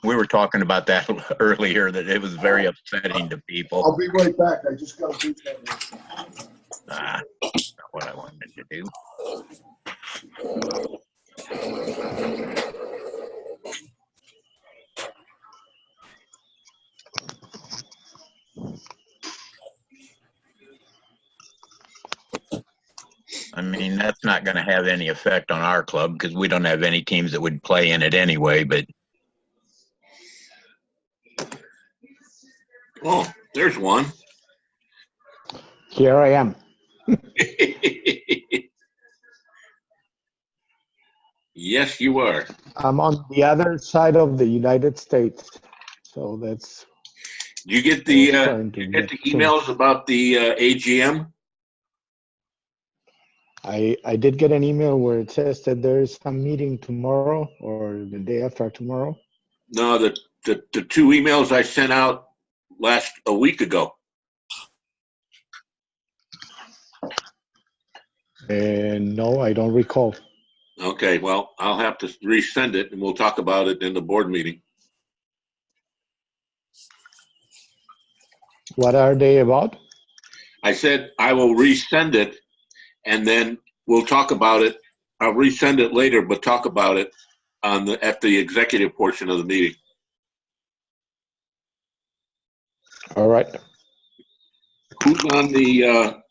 We were talking about that earlier, that it was very upsetting to people. I'll be right back. I just got to do something. Not what I wanted to do. I mean, that's not going to have any effect on our club because we don't have any teams that would play in it anyway, but Oh, there's one. Here I am. Yes, you are. I'm on the other side of the United States, so that's. Do you get the emails about the AGM? I did get an email where it says that there's some meeting tomorrow or the day after tomorrow. No, the two emails I sent out a week ago. And no, I don't recall. Okay, well, I'll have to resend it, and we'll talk about it in the board meeting. What are they about? I said I will resend it, and then we'll talk about it. I'll resend it later, but talk about it at the executive portion of the meeting. All right. Who's on the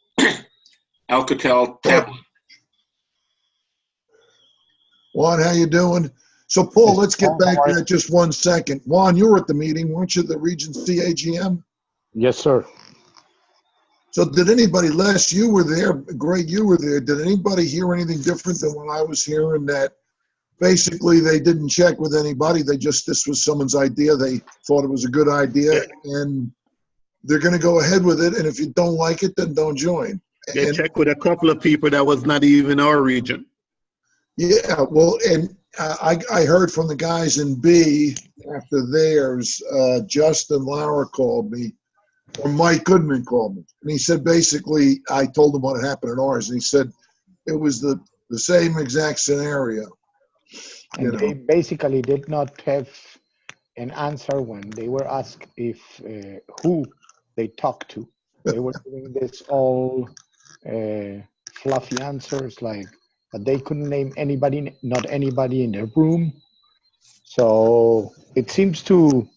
Alcatel tablet? Juan, how you doing? So, Paul, let's get back to that just 1 second. Juan, you were at the meeting, weren't you, the Regency AGM? Yes, sir. So did anybody, Les, you were there, Greg, you were there, did anybody hear anything different than what I was hearing, that basically they didn't check with anybody, this was someone's idea, they thought it was a good idea, and they're going to go ahead with it, and if you don't like it, then don't join. They checked with a couple of people that was not even our region. Yeah, well, and I heard from the guys in B after theirs, Justin Lauer called me, or Mike Goodman called me, and he said basically, I told him what happened at ours, and he said it was the same exact scenario. And they basically did not have an answer when they were asked if who they talked to. They were doing this all fluffy answers, like, but they couldn't name anybody, not anybody in the room. So it seems to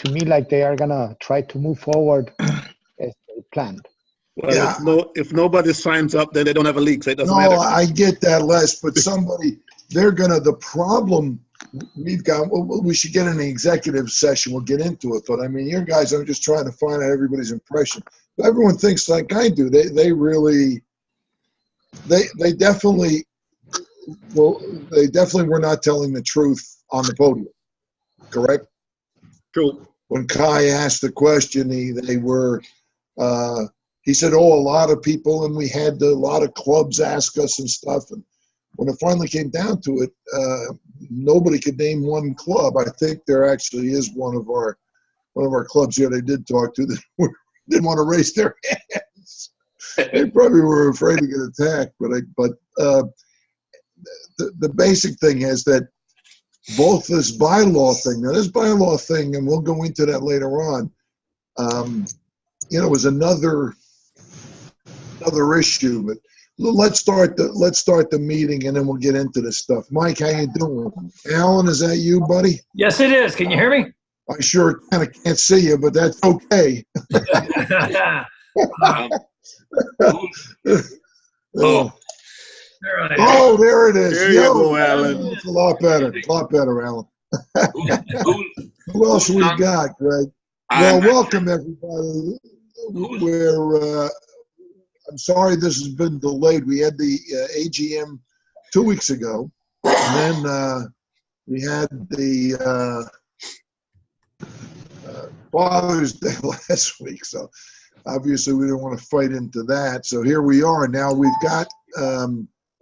me like they are gonna try to move forward as they planned. Well, Yeah. if nobody signs up, then they don't have a leak, so it doesn't matter. No, I get that, Les, but the problem we've got, we should get in the executive session, we'll get into it, but I mean, your guys are just trying to find out everybody's impression. Everyone thinks like I do. They definitely were not telling the truth on the podium, correct? True. When Kai asked the question, he said, oh, a lot of people, and we had a lot of clubs ask us and stuff. And when it finally came down to it, nobody could name one club. I think there actually is one of our clubs here they did talk to that didn't want to raise their hands. They probably were afraid to get attacked. But the basic thing is that both this bylaw thing, and we'll go into that later on, was another issue. But let's start the meeting, and then we'll get into this stuff. Mike, how you doing? Alan, is that you, buddy? Yes, it is. Can you hear me? I sure kind of can't see you, but that's okay. Oh, there it is. There you go, Alan. It's a lot better, Alan. Who else we got, Greg? Well, welcome everybody. I'm sorry this has been delayed. We had the AGM 2 weeks ago, and then we had the Father's Day last week. So obviously we didn't want to fight into that. So here we are. Now we've got,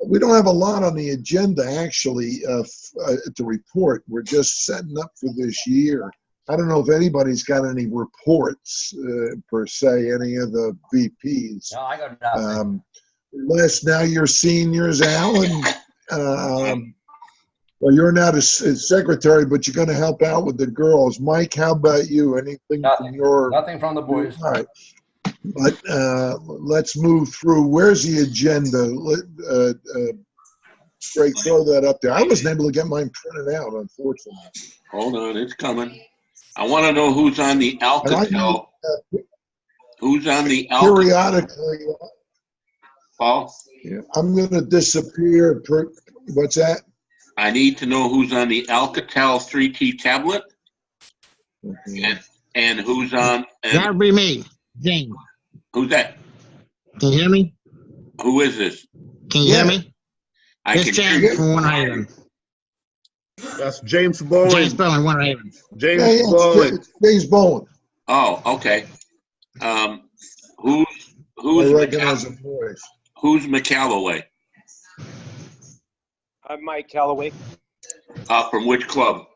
we don't have a lot on the agenda actually to report. We're just setting up for this year. I don't know if anybody's got any reports per se, any of the VPs. No, I got nothing. Les, now you're seniors, Alan. Well, you're not a secretary, but you're going to help out with the girls. Mike, how about you? Anything from your? Nothing from the boys. All right. But let's move through. Where's the agenda? Greg, throw that up there. I wasn't able to get mine printed out, unfortunately. Hold on, it's coming. I want to know who's on the Alcatel. Who's on the Alcatel? Periodically, Paul? yeah, I'm going to disappear. What's that? I need to know who's on the Alcatel 3T tablet and who's on. That'd be me, James. Who's that? Can you hear me? Who is this? Can you hear me? I It's can James hear you. from Winter Haven. That's James Bowen. James Bowen, Winter Haven. James Bowen. It's James Bowen. Oh, okay. Who's I recognize the voice. Who's McCalloway? I'm Mike Calloway, From which club?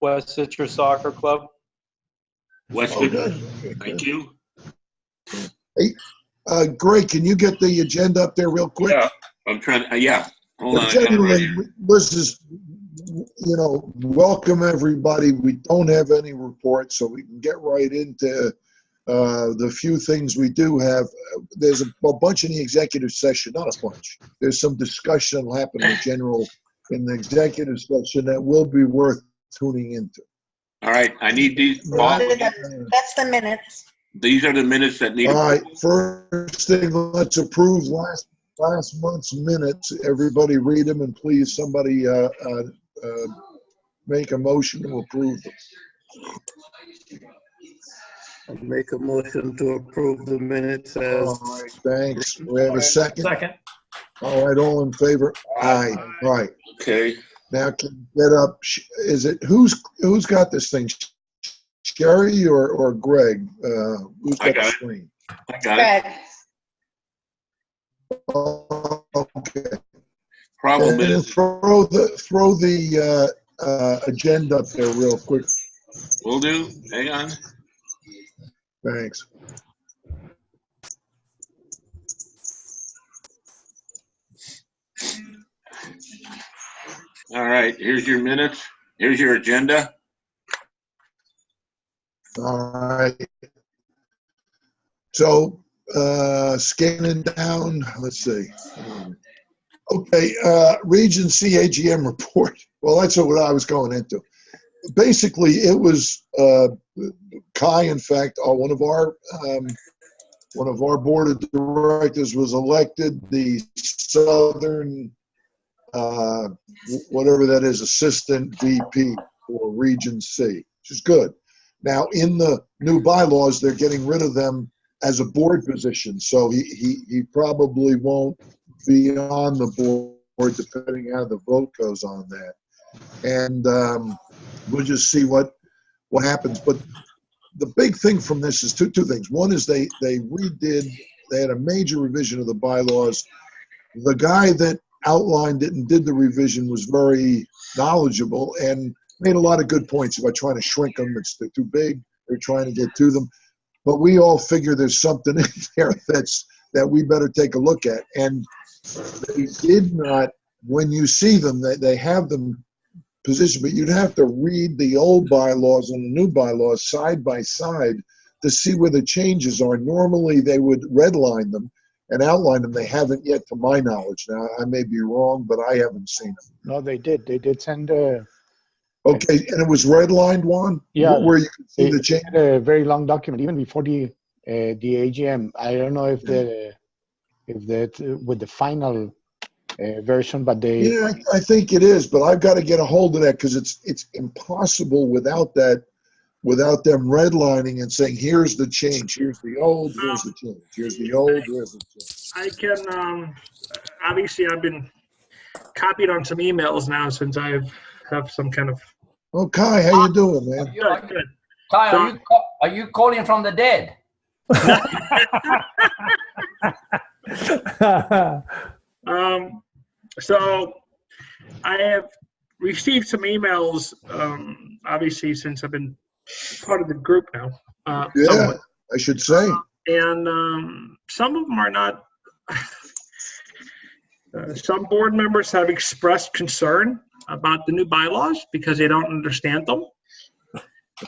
West Citrus Soccer Club. West. Oh, good. Thank you. Hey, Greg, can you get the agenda up there real quick? Yeah, I'm trying to. Yeah, hold on. Generally, this is, welcome everybody. We don't have any reports, so we can get right into the few things we do have. There's a bunch in the executive session, not a bunch. There's some discussion that'll happen in the executive session that will be worth tuning into. All right, I need these. That's the minutes. These are the minutes that need. All right, first thing, let's approve last month's minutes. Everybody read them, and please, somebody make a motion to approve them. I'll make a motion to approve the minutes as. All right, thanks. We have a second? Second. All right, all in favor? Aye. All right. Okay. Now can you get up? Is it who's got this thing? Sherry or Greg? Who's got the screen? I got it. Okay. Problem is, throw the agenda up there real quick. will do. Hang on. Thanks. All right, here's your minutes. Here's your agenda. All right. So, scanning down, let's see. Okay, Region C AGM report. Well, that's what I was going into. Basically, it was Kai, in fact, one of our board of directors was elected the Southern, whatever that is, assistant VP for Region C, which is good. Now, in the new bylaws, they're getting rid of them as a board position, so he probably won't be on the board depending how the vote goes on that. And we'll just see what happens. But the big thing from this is two things. One is they had a major revision of the bylaws. The guy that outlined it and did the revision was very knowledgeable and made a lot of good points about trying to shrink them. They're too big. They're trying to get to them. But we all figure there's something in there that we better take a look at. And they did not, when you see them, they have them positioned, but you'd have to read the old bylaws and the new bylaws side by side to see where the changes are. Normally, they would redline them and outline them. They haven't yet, to my knowledge. Now, I may be wrong, but I haven't seen them. No, they did. They did send Okay, and it was redlined, Juan? Yeah. Where you could see the change? A very long document, even before the AGM. I don't know if that with the final version, but they. Yeah, I think it is, but I've got to get a hold of that because it's impossible without them redlining and saying, here's the change, here's the old, here's the change, here's the old, here's the change. I can, obviously I've been copied on some emails now since I have some kind of. Oh, Kai, how you doing, man? Good. Kai, are you calling from the dead? So I have received some emails, obviously, since I've been part of the group now. Yeah, somewhat. I should say. And some of them are not, Some board members have expressed concern about the new bylaws because they don't understand them.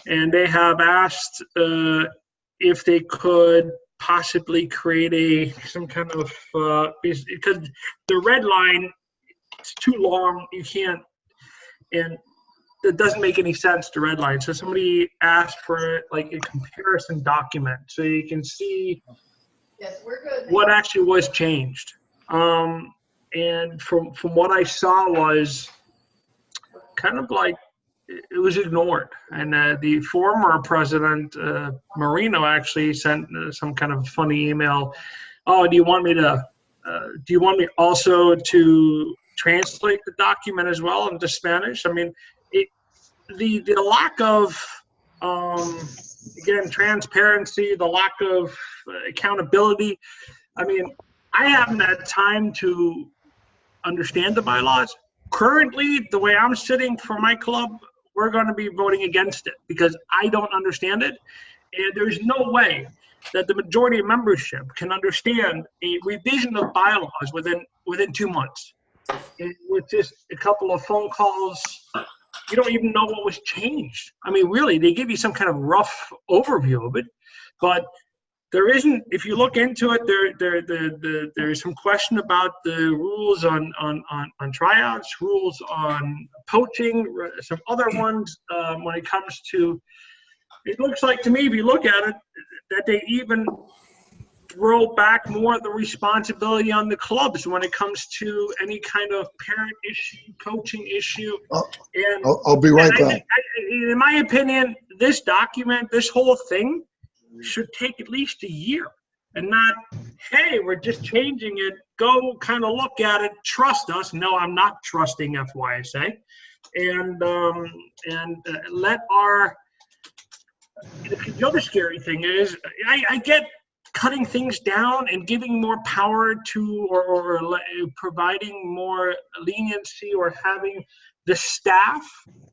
And they have asked if they could possibly create some kind of, because the red line, it's too long, you can't, and it doesn't make any sense to red line. So somebody asked for like a comparison document so you can see what actually was changed. And from what I saw was kind of like it was ignored. And the former president, Marino, actually sent some kind of funny email. Oh, do you want me also to translate the document as well into Spanish? I mean, the lack of, again, transparency, the lack of accountability. I mean, I haven't had time to understand the bylaws. Currently, the way I'm sitting for my club, we're going to be voting against it because I don't understand it. And there's no way that the majority of membership can understand a revision of bylaws within 2 months. And with just a couple of phone calls, you don't even know what was changed. I mean, really, they give you some kind of rough overview of it, but there isn't. If you look into it, there's some question about the rules on tryouts, rules on poaching, some other ones when it comes to. It looks like to me, if you look at it, that they even throw back more of the responsibility on the clubs when it comes to any kind of parent issue, coaching issue. And I'll be right back. In my opinion, this document, this whole thing, should take at least a year, and not, hey, we're just changing it. Go kind of look at it. Trust us. No, I'm not trusting FYSA, and let our. The other scary thing is, I get cutting things down and giving more power to, or providing more leniency, or having the staff,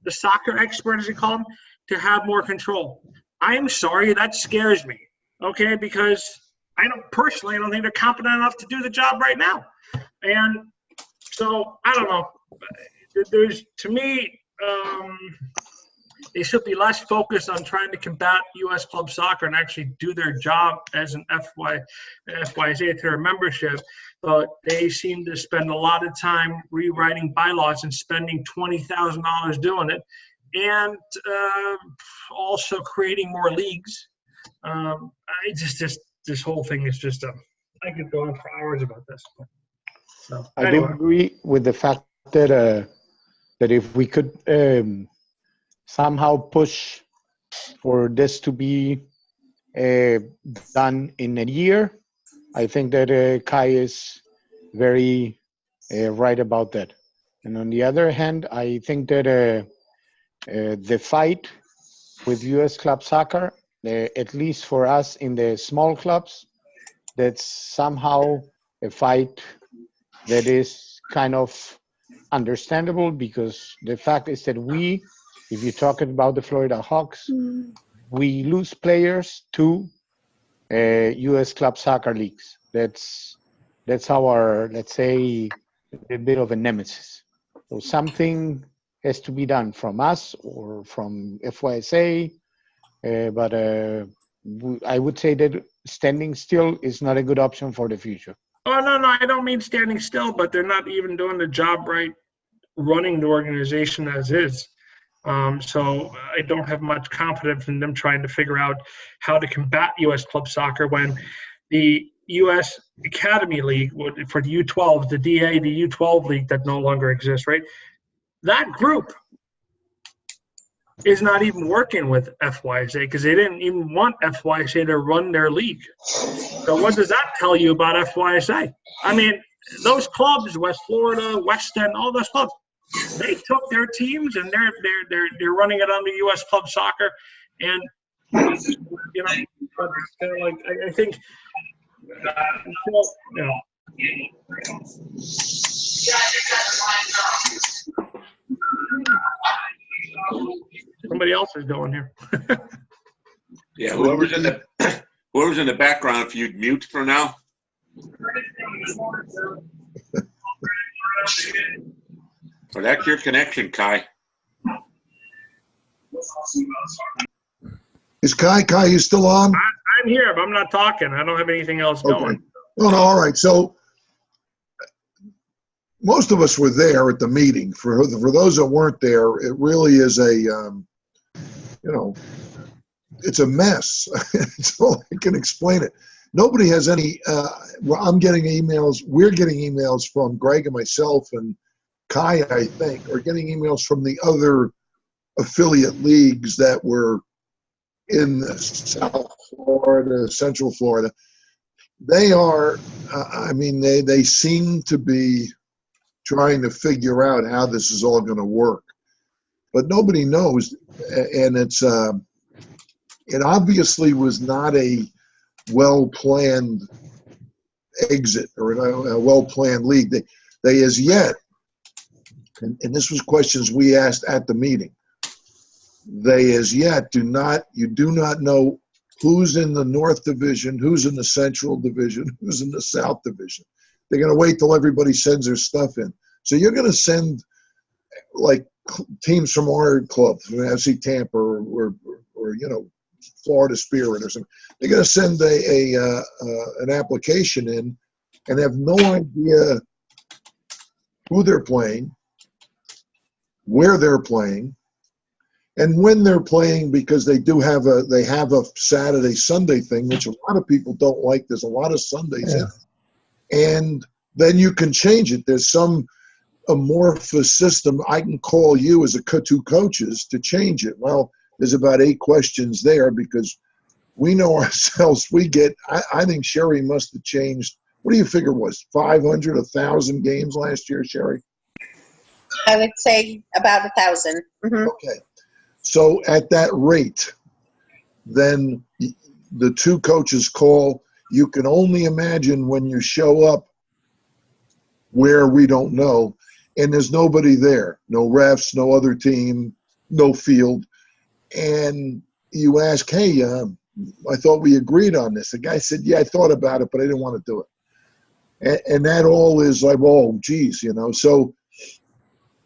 the soccer expert, as you call them, to have more control. I am sorry, that scares me, okay? Because I don't think they're competent enough to do the job right now. And so, I don't know. To me, they should be less focused on trying to combat U.S. club soccer and actually do their job as an FYSA to their membership. But they seem to spend a lot of time rewriting bylaws and spending $20,000 doing it. And also creating more leagues. This whole thing is just I could go on for hours about this. So, I do agree with the fact that if we could somehow push for this to be done in a year, I think that Kai is very right about that. And on the other hand, I think that the fight with U.S. club soccer, at least for us in the small clubs, that's somehow a fight that is kind of understandable, because the fact is that if you're talking about the Florida Hawks, we lose players to U.S. club soccer leagues. That's our, let's say, a bit of a nemesis. So something has to be done from us or from FYSA, but I would say that standing still is not a good option for the future. Oh, no, I don't mean standing still, but they're not even doing the job right running the organization as is. So I don't have much confidence in them trying to figure out how to combat U.S. club soccer when the U.S. Academy League for the U12, the DA, the U12 league that no longer exists, right? That group is not even working with FYSA because they didn't even want FYSA to run their league. So what does that tell you about FYSA? I mean, those clubs, West Florida, West End, all those clubs, they took their teams and they're running it under U.S. club soccer, and it's kind of like I think somebody else is going here. Yeah, whoever's in the background, if you'd mute for now. Well, that's your connection, Kai. Is Kai, you still on? I'm here, but I'm not talking. I don't have anything else going. No, all right. So most of us were there at the meeting. For those that weren't there, it really is it's a mess. It's all I can explain it. Nobody has any, I'm getting emails, we're getting emails from Greg and myself and Kai, I think, are getting emails from the other affiliate leagues that were in South Florida, Central Florida. They are, they seem to be trying to figure out how this is all going to work. But nobody knows, and it obviously was not a well-planned exit or a well-planned league. They as yet, and this was questions we asked at the meeting, they as yet do not know who's in the North Division, who's in the Central Division, who's in the South Division. They're going to wait till everybody sends their stuff in. So you're going to send like teams from our club, from FC Tampa or Florida Spirit or something. They're going to send an application in and have no idea who they're playing, where they're playing, and when they're playing, because they have a Saturday Sunday thing, which a lot of people don't like. There's a lot of Sundays in it. And then you can change it. There's some amorphous system. I can call you as two coaches to change it. Well, there's about 8 questions there because we know ourselves. We get, I think Sherry must have changed. What do you figure it was 500, 1,000 games last year, Sherry? I would say about 1,000. Mm-hmm. Okay. So at that rate, then the 2 coaches call. You can only imagine when you show up where we don't know, and there's nobody there. No refs, no other team, no field. And you ask, hey, I thought we agreed on this. The guy said, yeah, I thought about it, but I didn't want to do it. And that all is like, oh, geez, So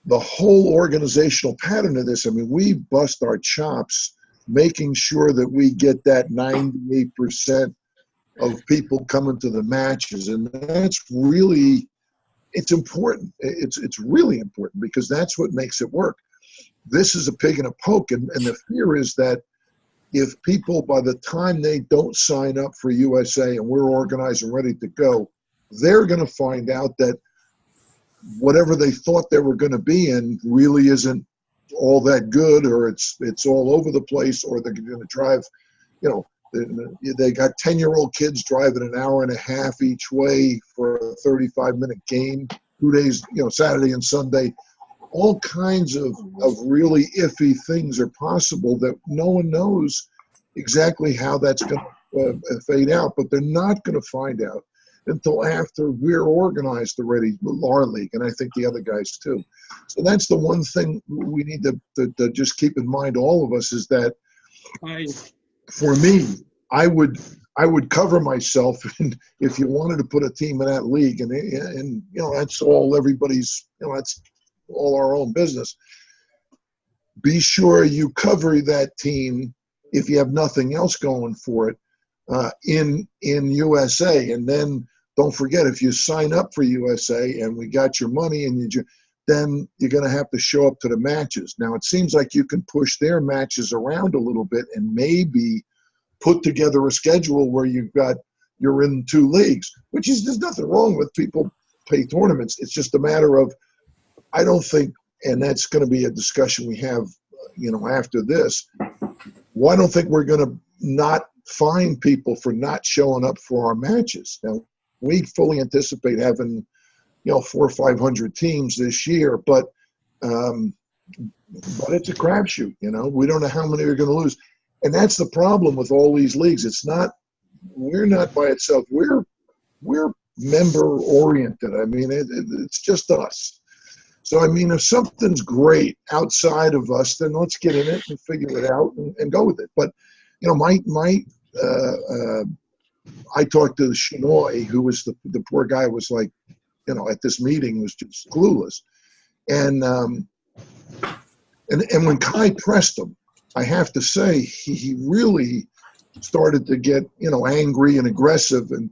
the whole organizational pattern of this, we bust our chops making sure that we get that 98% of people coming to the matches. And that's really, it's important. It's really important because that's what makes it work. This is a pig in a poke. And the fear is that if people, by the time they don't sign up for USA and we're organized and ready to go, they're going to find out that whatever they thought they were going to be in really isn't all that good, or it's all over the place, or they're going to drive, they got 10-year-old kids driving an hour and a half each way for a 35-minute game, 2 days, Saturday and Sunday. All kinds of really iffy things are possible that no one knows exactly how that's going to fade out, but they're not going to find out until after we're organized already with our league, and I think the other guys too. So that's the one thing we need to just keep in mind, all of us, is that for me, I would cover myself if you wanted to put a team in that league, and that's all everybody's, that's all our own business. Be sure you cover that team if you have nothing else going for it in USA, and then don't forget, if you sign up for USA and we got your money, and then you're going to have to show up to the matches. Now, it seems like you can push their matches around a little bit and maybe put together a schedule where you're in 2 leagues, which is, there's nothing wrong with people play tournaments. It's just a matter of, I don't think, and that's going to be a discussion we have, after this. Well, I don't think we're going to not fine people for not showing up for our matches. Now, we fully anticipate having, 400 or 500 teams this year, but it's a crapshoot. We don't know how many are going to lose, and that's the problem with all these leagues. We're not by itself. We're member oriented. It's just us. So, if something's great outside of us, then let's get in it and figure it out and go with it. But, I talked to Shinoy, who was the poor guy, was like, at this meeting was just clueless. And when Kai pressed him, I have to say he really started to get angry and aggressive, and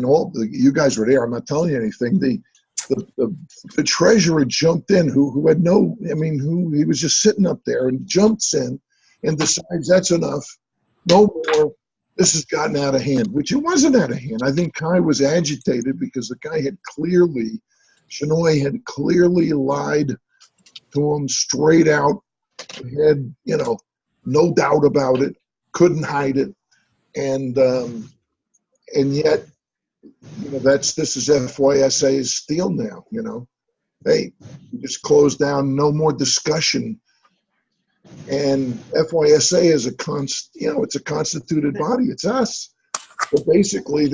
all you guys were there. I'm not telling you anything. The treasurer jumped in, who had who he was just sitting up there, and jumps in and decides that's enough, no more. This has gotten out of hand, which it wasn't out of hand. I think Kai was agitated because the guy Shinoy had clearly lied to him straight out. Had no doubt about it, couldn't hide it, and yet this is FYSA's deal now. Hey, we just closed down, no more discussion. And FYSA is it's a constituted body. It's us. But basically,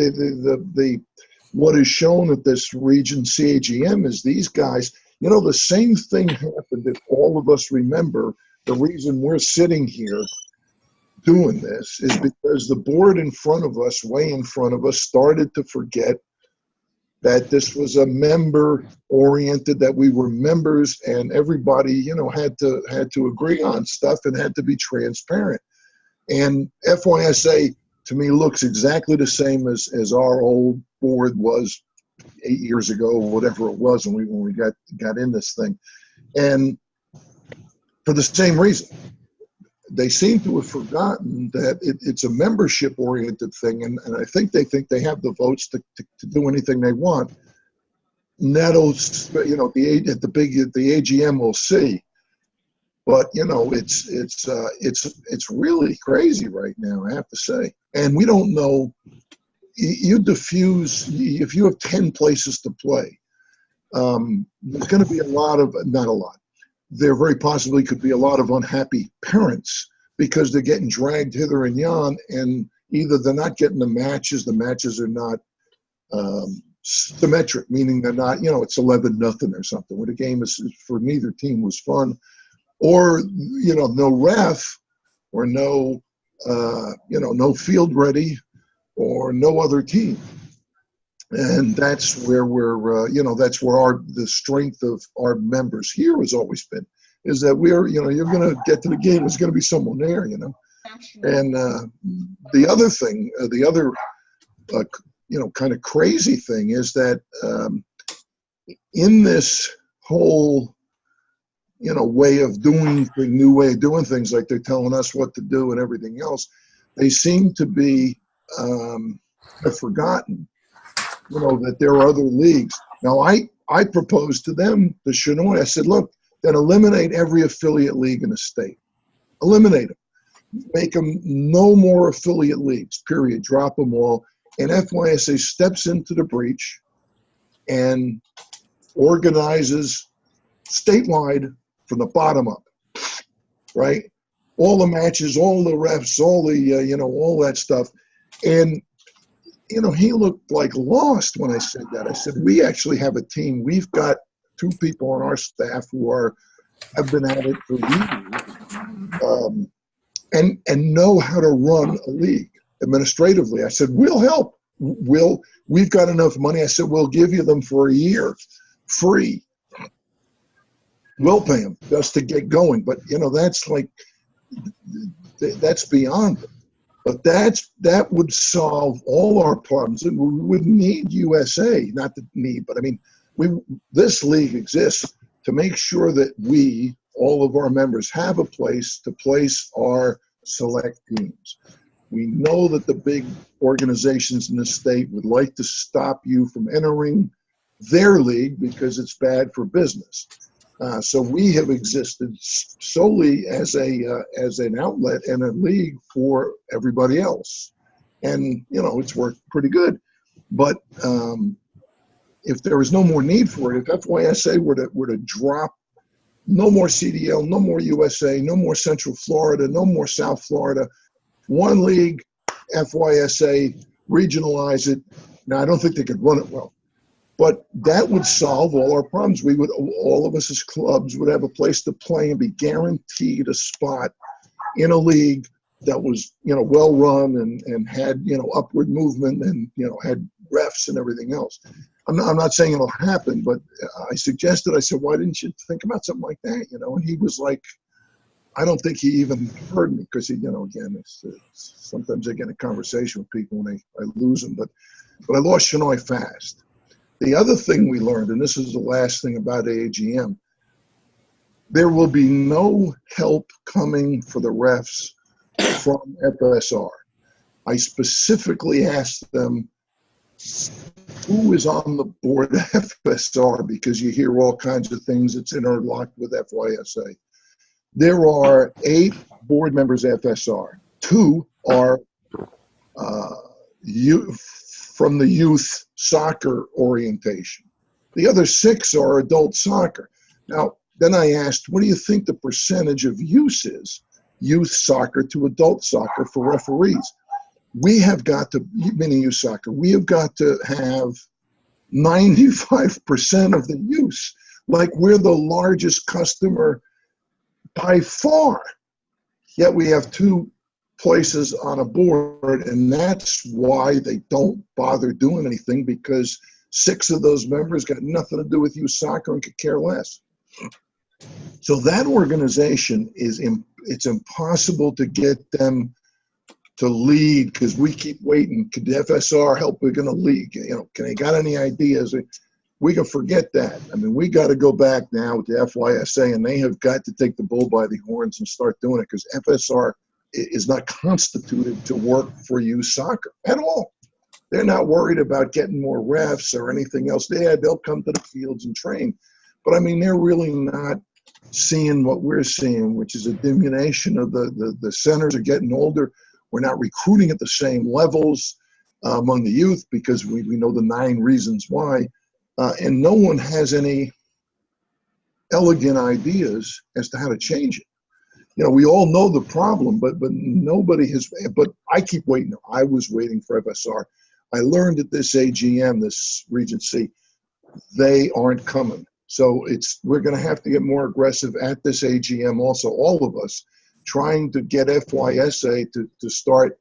what is shown at this region CAGM is these guys. The same thing happened. If all of us remember, the reason we're sitting here doing this is because the board in front of us, way in front of us, started to forget that this was a member-oriented, that we were members, and everybody, had to agree on stuff and had to be transparent. And FYSA, to me, looks exactly the same as our old board was 8 years ago, or whatever it was when we got in this thing. And for the same reason, they seem to have forgotten that it's a membership-oriented thing, and I think they have the votes to do anything they want. That'll, at the AGM, we'll see. But it's really crazy right now, I have to say. And we don't know. You diffuse if you have 10 places to play. There's going to be not a lot. There very possibly could be a lot of unhappy parents because they're getting dragged hither and yon, and either they're not getting the matches are not symmetric, meaning they're not, it's 11-0 or something, where the game is for neither team was fun, or no ref, or no field ready, or no other team. And that's where that's where the strength of our members here has always been, is that you're going to get to the game. There's going to be someone there, And the other thing, kind of crazy thing is that in this whole, new way of doing things, like they're telling us what to do and everything else, they seem to be have forgotten that there are other leagues. Now, I proposed to them, the Shinoy, I said, look, then eliminate every affiliate league in the state. Eliminate them. Make them no more affiliate leagues, period. Drop them all. And FYSA steps into the breach and organizes statewide from the bottom up, right? All the matches, all the refs, all the, all that stuff. And he looked like lost when I said that. I said, we actually have a team. We've got 2 people on our staff who have been at it for years, and know how to run a league administratively. I said, we'll help. We've got enough money. I said, we'll give you them for a year, free. We'll pay them just to get going. But, that's beyond it. But that would solve all our problems. And we would need USA, not the need, but this league exists to make sure that all of our members, have a place to place our select teams. We know that the big organizations in the state would like to stop you from entering their league because it's bad for business. So we have existed solely as an outlet and a league for everybody else, and it's worked pretty good. But if there was no more need for it, if FYSA were to drop, no more CDL, no more USA, no more Central Florida, no more South Florida, one league, FYSA, regionalize it. Now I don't think they could run it well. But that would solve all our problems. All of us as clubs would have a place to play and be guaranteed a spot in a league that was, well run and had, upward movement and, had refs and everything else. I'm not saying it'll happen, but I suggested, I said, why didn't you think about something like that? And he was like, I don't think he even heard me because again, it's sometimes I get in a conversation with people and I lose them, but I lost Shenoy fast. The other thing we learned, and this is the last thing about AAGM, there will be no help coming for the refs from FSR. I specifically asked them who is on the board of FSR because you hear all kinds of things that's interlocked with FYSA. There are 8 board members at FSR. 2 are from the youth soccer orientation. The other 6 are adult soccer. Now, then I asked, what do you think the percentage of use is, youth soccer to adult soccer for referees? We have got to, meaning youth soccer, we have got to have 95% of the use. Like we're the largest customer by far, yet we have 2 places on a board, and that's why they don't bother doing anything, because 6 of those members got nothing to do with youth soccer and could care less. So that organization it's impossible to get them to lead because we keep waiting. Could the FSR help? We're going to lead. Can they got any ideas? We can forget that. I mean, we got to go back now to FYSA, and they have got to take the bull by the horns and start doing it because FSR is not constituted to work for youth soccer at all. They're not worried about getting more refs or anything else. They'll come to the fields and train. But, I mean, they're really not seeing what we're seeing, which is a diminution of the centers are getting older. We're not recruiting at the same levels among the youth because we know the 9 reasons why. And no one has any elegant ideas as to how to change it. We all know the problem, but nobody has. But I keep waiting. I was waiting for FSR. I learned at this AGM, this Regency, they aren't coming. So we're going to have to get more aggressive at this AGM. Also, all of us trying to get FYSA to start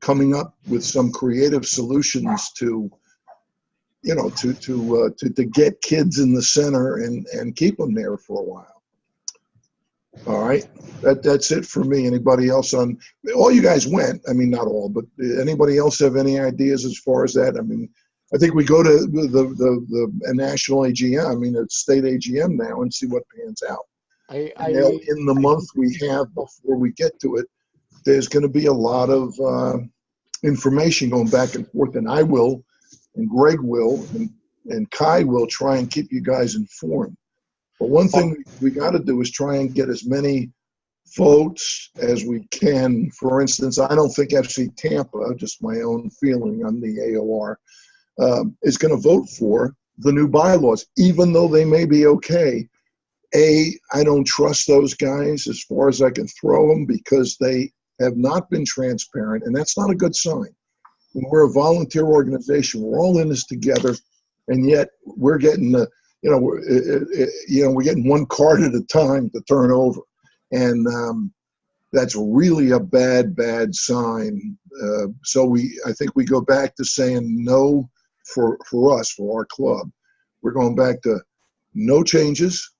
coming up with some creative solutions to get kids in the center and keep them there for a while. All right, that's it for me. Anybody else on? All you guys went. I mean, not all, but anybody else have any ideas as far as that? I mean, I think we go to the national AGM. I mean, the state AGM now and see what pans out. In the month we have before we get to it, there's going to be a lot of information going back and forth, and I will, and Greg will, and Kai will try and keep you guys informed. But one thing we got to do is try and get as many votes as we can. For instance, I don't think FC Tampa, just my own feeling on the AOR, is going to vote for the new bylaws, even though they may be okay. I don't trust those guys as far as I can throw them because they have not been transparent, and that's not a good sign. When we're a volunteer organization, we're all in this together, and yet we're getting we're getting 1 card at a time to turn over, and that's really a bad sign. So I think we go back to saying no for us, for our club. We're going back to no changes.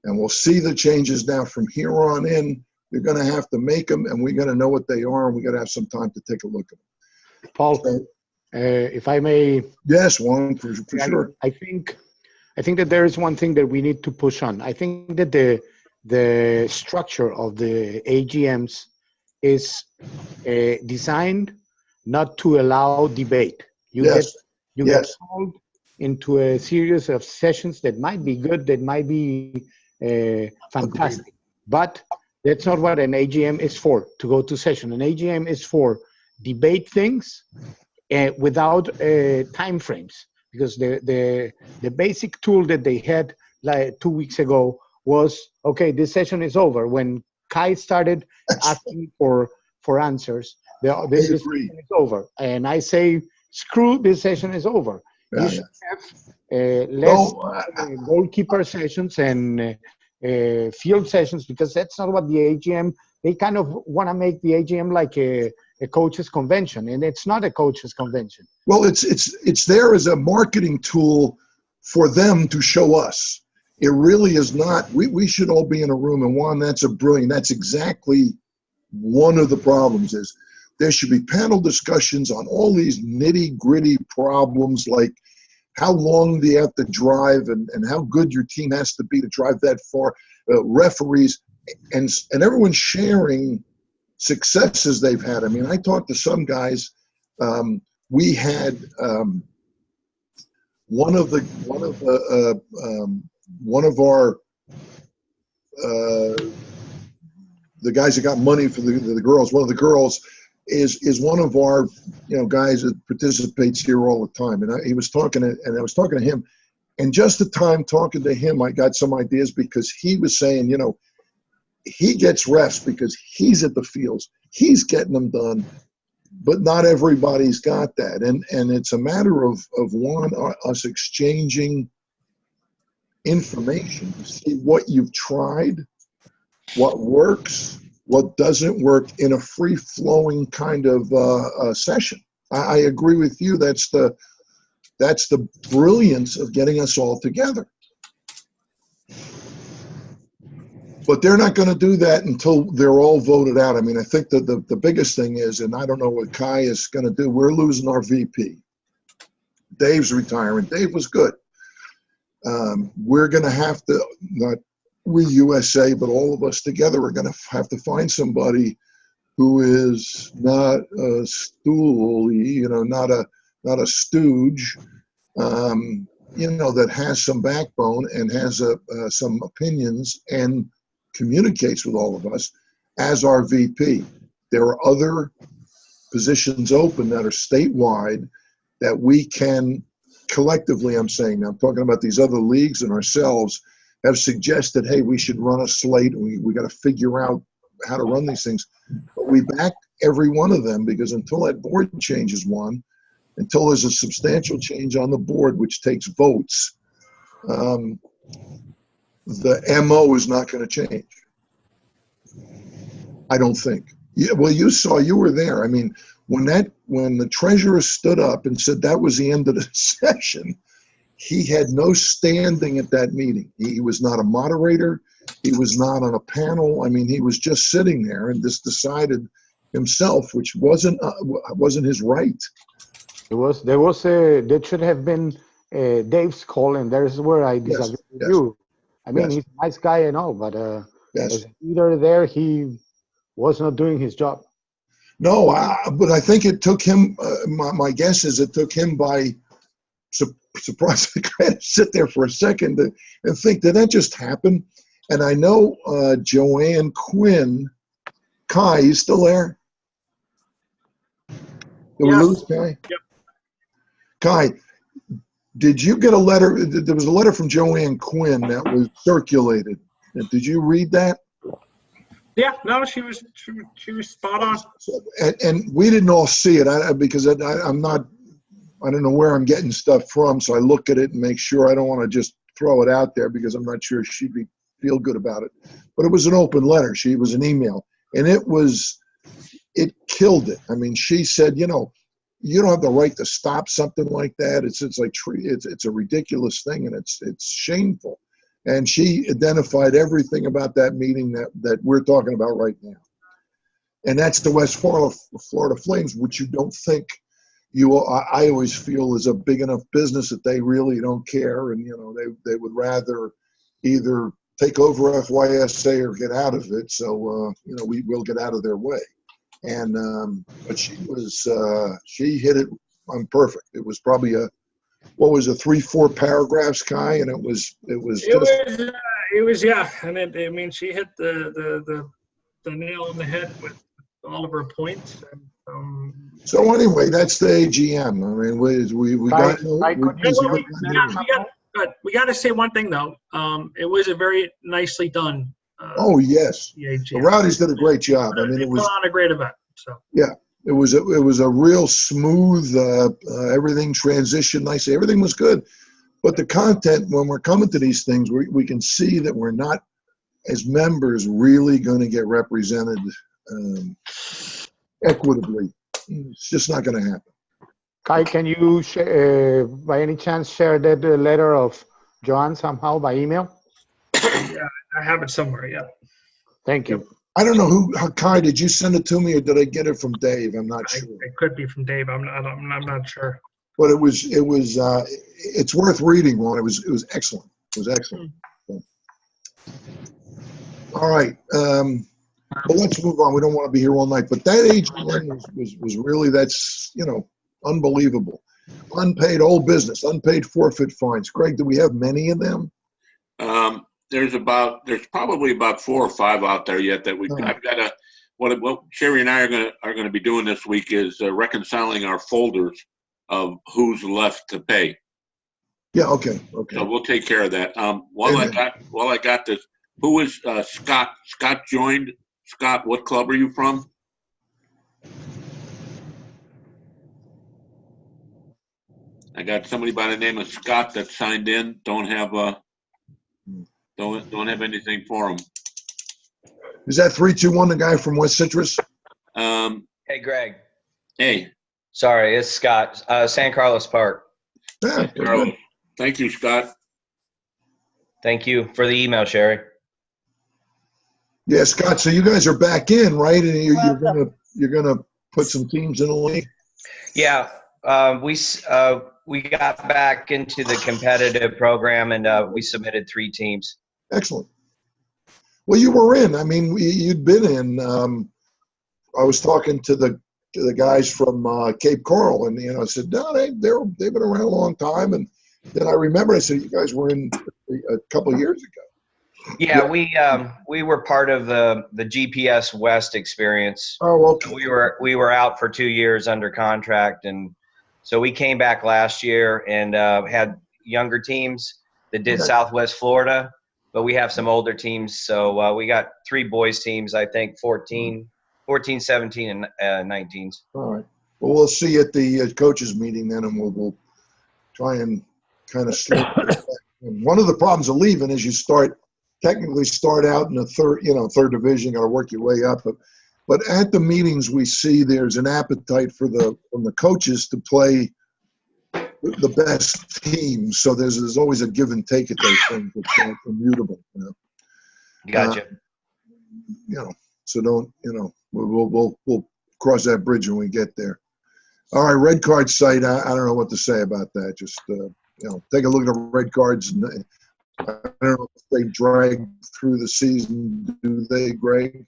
And we'll see the changes now from here on in. You're going to have to make them, and we're going to know what they are, and we got to have some time to take a look at them. Paul, if I may. Yes, Juan, for sure. I think that there is one thing that we need to push on. I think that the structure of the AGMs is designed not to allow debate. You get sold into a series of sessions that might be good, that might be fantastic, but that's not what an AGM is for, to go to session. An AGM is for debate things without time frames, because the basic tool that they had like 2 weeks ago was, okay, this session is over. When Kai started asking for answers, this session is over. And I say, screw, this session is over. You should have less goalkeeper sessions and field sessions, because that's not what the AGM, they kind of want to make the AGM like a a coaches convention, and it's not a coaches convention. Well, it's there as a marketing tool for them to show us. It really is not. We should all be in a room, and Juan, that's exactly one of the problems is there should be panel discussions on all these nitty-gritty problems like how long do you have to drive and how good your team has to be to drive that far, referees, and everyone sharing successes they've had. I mean, I talked to some guys. We had one of our the guys that got money for the girls. One of the girls is one of our guys that participates here all the time. And I was talking to him, and just the time talking to him, I got some ideas because he was saying, he gets refs because he's at the fields, he's getting them done, but not everybody's got that. And it's a matter of us exchanging information to see what you've tried, what works, what doesn't work in a free-flowing kind of session. I agree with you. That's the brilliance of getting us all together. But they're not going to do that until they're all voted out. I mean, I think that the biggest thing is, and I don't know what Kai is going to do, we're losing our VP. Dave's retiring. Dave was good. We're going to have to, not we USA, but all of us together are going to have to find somebody who is not a stool, not a stooge, that has some backbone and has some opinions and communicates with all of us as our VP. There are other positions open that are statewide that we can collectively, I'm talking about these other leagues and ourselves, have suggested, hey, we should run a slate. We got to figure out how to run these things. But we back every one of them because until that board changes until there's a substantial change on the board, which takes votes, the MO is not going to change. I don't think. Yeah, well, you were there. I mean, when the treasurer stood up and said that was the end of the session, he had no standing at that meeting. He was not a moderator. He was not on a panel. I mean, he was just sitting there and just decided himself, which wasn't his right. There should have been Dave's call, and there's where I disagree with you. I mean, he's a nice guy and all, but as a leader there, he was not doing his job. No, but I think it took him, my guess is it took him by surprise. I kind of sit there for a second and think, did that just happen? And I know Joanne Quinn, Kai, you still there? Did we lose Kai? Yep. Kai, did you get a letter? There was a letter from Joanne Quinn that was circulated. Did you read that? Yeah, no, she was spot on. And we didn't all see it because I don't know where I'm getting stuff from, so I look at it and make sure. I don't want to just throw it out there because I'm not sure she'd feel good about it. But it was an open letter. She was an email, and it killed it. I mean, she said, you don't have the right to stop something like that. It's a ridiculous thing, and it's shameful. And she identified everything about that meeting that we're talking about right now. And that's the West Florida Flames, which you don't think I always feel is a big enough business that they really don't care. And, they would rather either take over FYSA or get out of it. So, we will get out of their way. And, but she hit it on perfect. It was probably 3-4 paragraphs, Kai, and it was yeah. And she hit the nail on the head with all of her points. And, so anyway, that's the AGM. I mean, we got to say one thing though. It was a very nicely done. Oh yes, the Rowdies did a great job. I mean, it was on a great event. So yeah. It was a real smooth, everything transitioned nicely. Everything was good. But the content, when we're coming to these things, we can see that we're not, as members, really going to get represented equitably. It's just not going to happen. Kai, can you, by any chance, share that letter of Joanne somehow by email? Yeah, I have it somewhere, yeah. Thank you. I don't know Kai, did you send it to me or did I get it from Dave? I'm not sure. It could be from Dave. I'm not sure. But it's worth reading, Ron. It was excellent. It was excellent. So. All right. Well, let's move on. We don't want to be here all night. But that AGM was really, that's, unbelievable. Unpaid old business, unpaid forfeit fines. Greg, do we have many of them? There's probably about 4 or 5 out there yet that I've got to, what Sherry and I are going to be doing this week is reconciling our folders of who's left to pay. Yeah. Okay. So we'll take care of that. While I got this, who is Scott? Scott joined. Scott, what club are you from? I got somebody by the name of Scott that signed in. Don't have anything for him. Is that 321 the guy from West Citrus? Hey, Greg. Hey. Sorry, it's Scott. San Carlos Park. Yeah, thank you, Scott. Thank you for the email, Sherry. Yeah, Scott. So you guys are back in, right? And you're gonna put some teams in the league. Yeah, we got back into the competitive program and we submitted 3 teams. Excellent. Well, you were in. I mean, you'd been in. I was talking to the guys from Cape Coral, and I said, no, they've been around a long time. And then I remember I said, you guys were in a couple of years ago. Yeah, we were part of the GPS West experience. Oh, okay. So we were out for 2 years under contract, and so we came back last year and had younger teams that did Southwest Florida, but we have some older teams. So we got 3 boys teams, I think 14, 17, and 19s. All right. Well, we'll see you at the coaches meeting then, and we'll try and kind of slow it back. And one of the problems of leaving is you technically start out in the third division, got to work your way up. But at the meetings, we see there's an appetite from the coaches to play the best teams. So there's always a give and take at those things. It's immutable. Gotcha. So don't we'll cross that bridge when we get there. All right, red card site. I don't know what to say about that. Just take a look at the red cards. And I don't know if they drag through the season. Do they, Greg?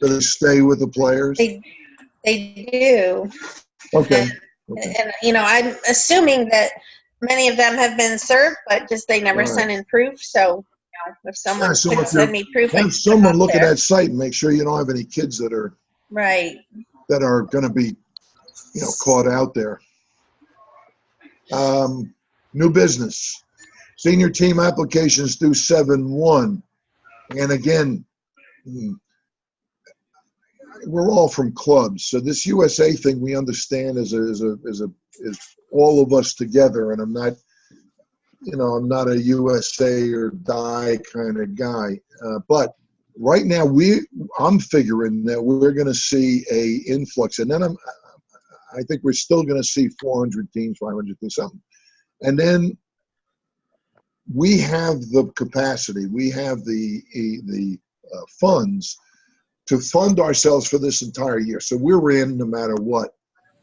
Do they stay with the players? They do. Okay. And I'm assuming that many of them have been served, but just they never sent in proof. So if someone could send me proof, have someone look at that site and make sure you don't have any kids that are that are going to be caught out there. New business. Senior team applications due 7/1. And again, we're all from clubs, so this USA thing we understand is all of us together. And I'm not a USA or die kind of guy, but right now I'm figuring that we're going to see a influx, and then I think we're still going to see 400 teams, 500 teams, something, and then we have the capacity, we have the funds to fund ourselves for this entire year. So we're in no matter what.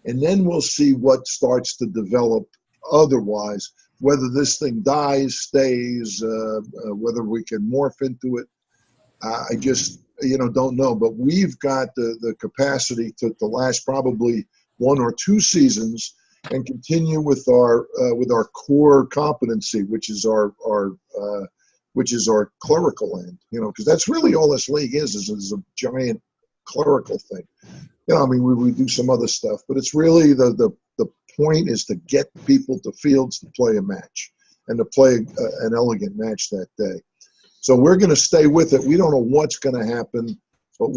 And then we'll see what starts to develop otherwise, whether this thing dies, stays, whether we can morph into it. I just, don't know. But we've got the capacity to last probably 1 or 2 seasons and continue with our core competency, which is our clerical end, because that's really all this league is a giant clerical thing. We do some other stuff, but it's really the point is to get people to fields to play a match and to play an elegant match that day. So we're going to stay with it. We don't know what's going to happen, but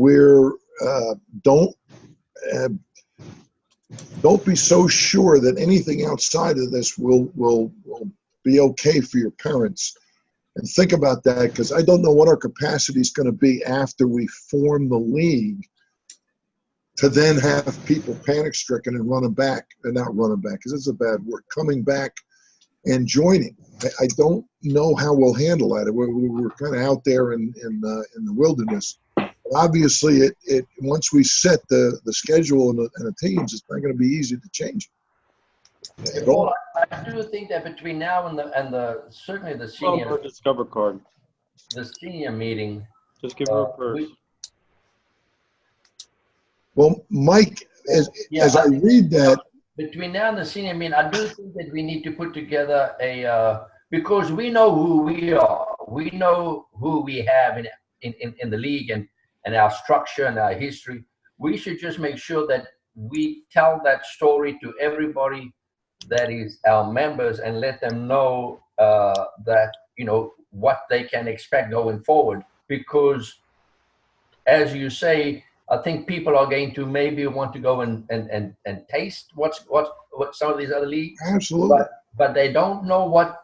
don't be so sure that anything outside of this will be okay for your parents. And think about that, because I don't know what our capacity is going to be after we form the league. to then have people panic stricken and running back, and not running back because it's a bad word, coming back and joining. I don't know how we'll handle that. We're kind of out there in the wilderness. But obviously, it once we set the schedule and the teams, it's not going to be easy to change it at all. Well, I do think that between now and the certainly the senior Her Discover card. the senior meeting. Just give her a purse. Well, Mike, as I read that, between now and the senior meeting, I do think that we need to put together because we know who we are. We know who we have in the league and our structure and our history. We should just make sure that we tell that story to everybody that is our members and let them know that, what they can expect going forward. Because as you say, I think people are going to maybe want to go and taste what some of these other leagues. Absolutely. But they don't know what,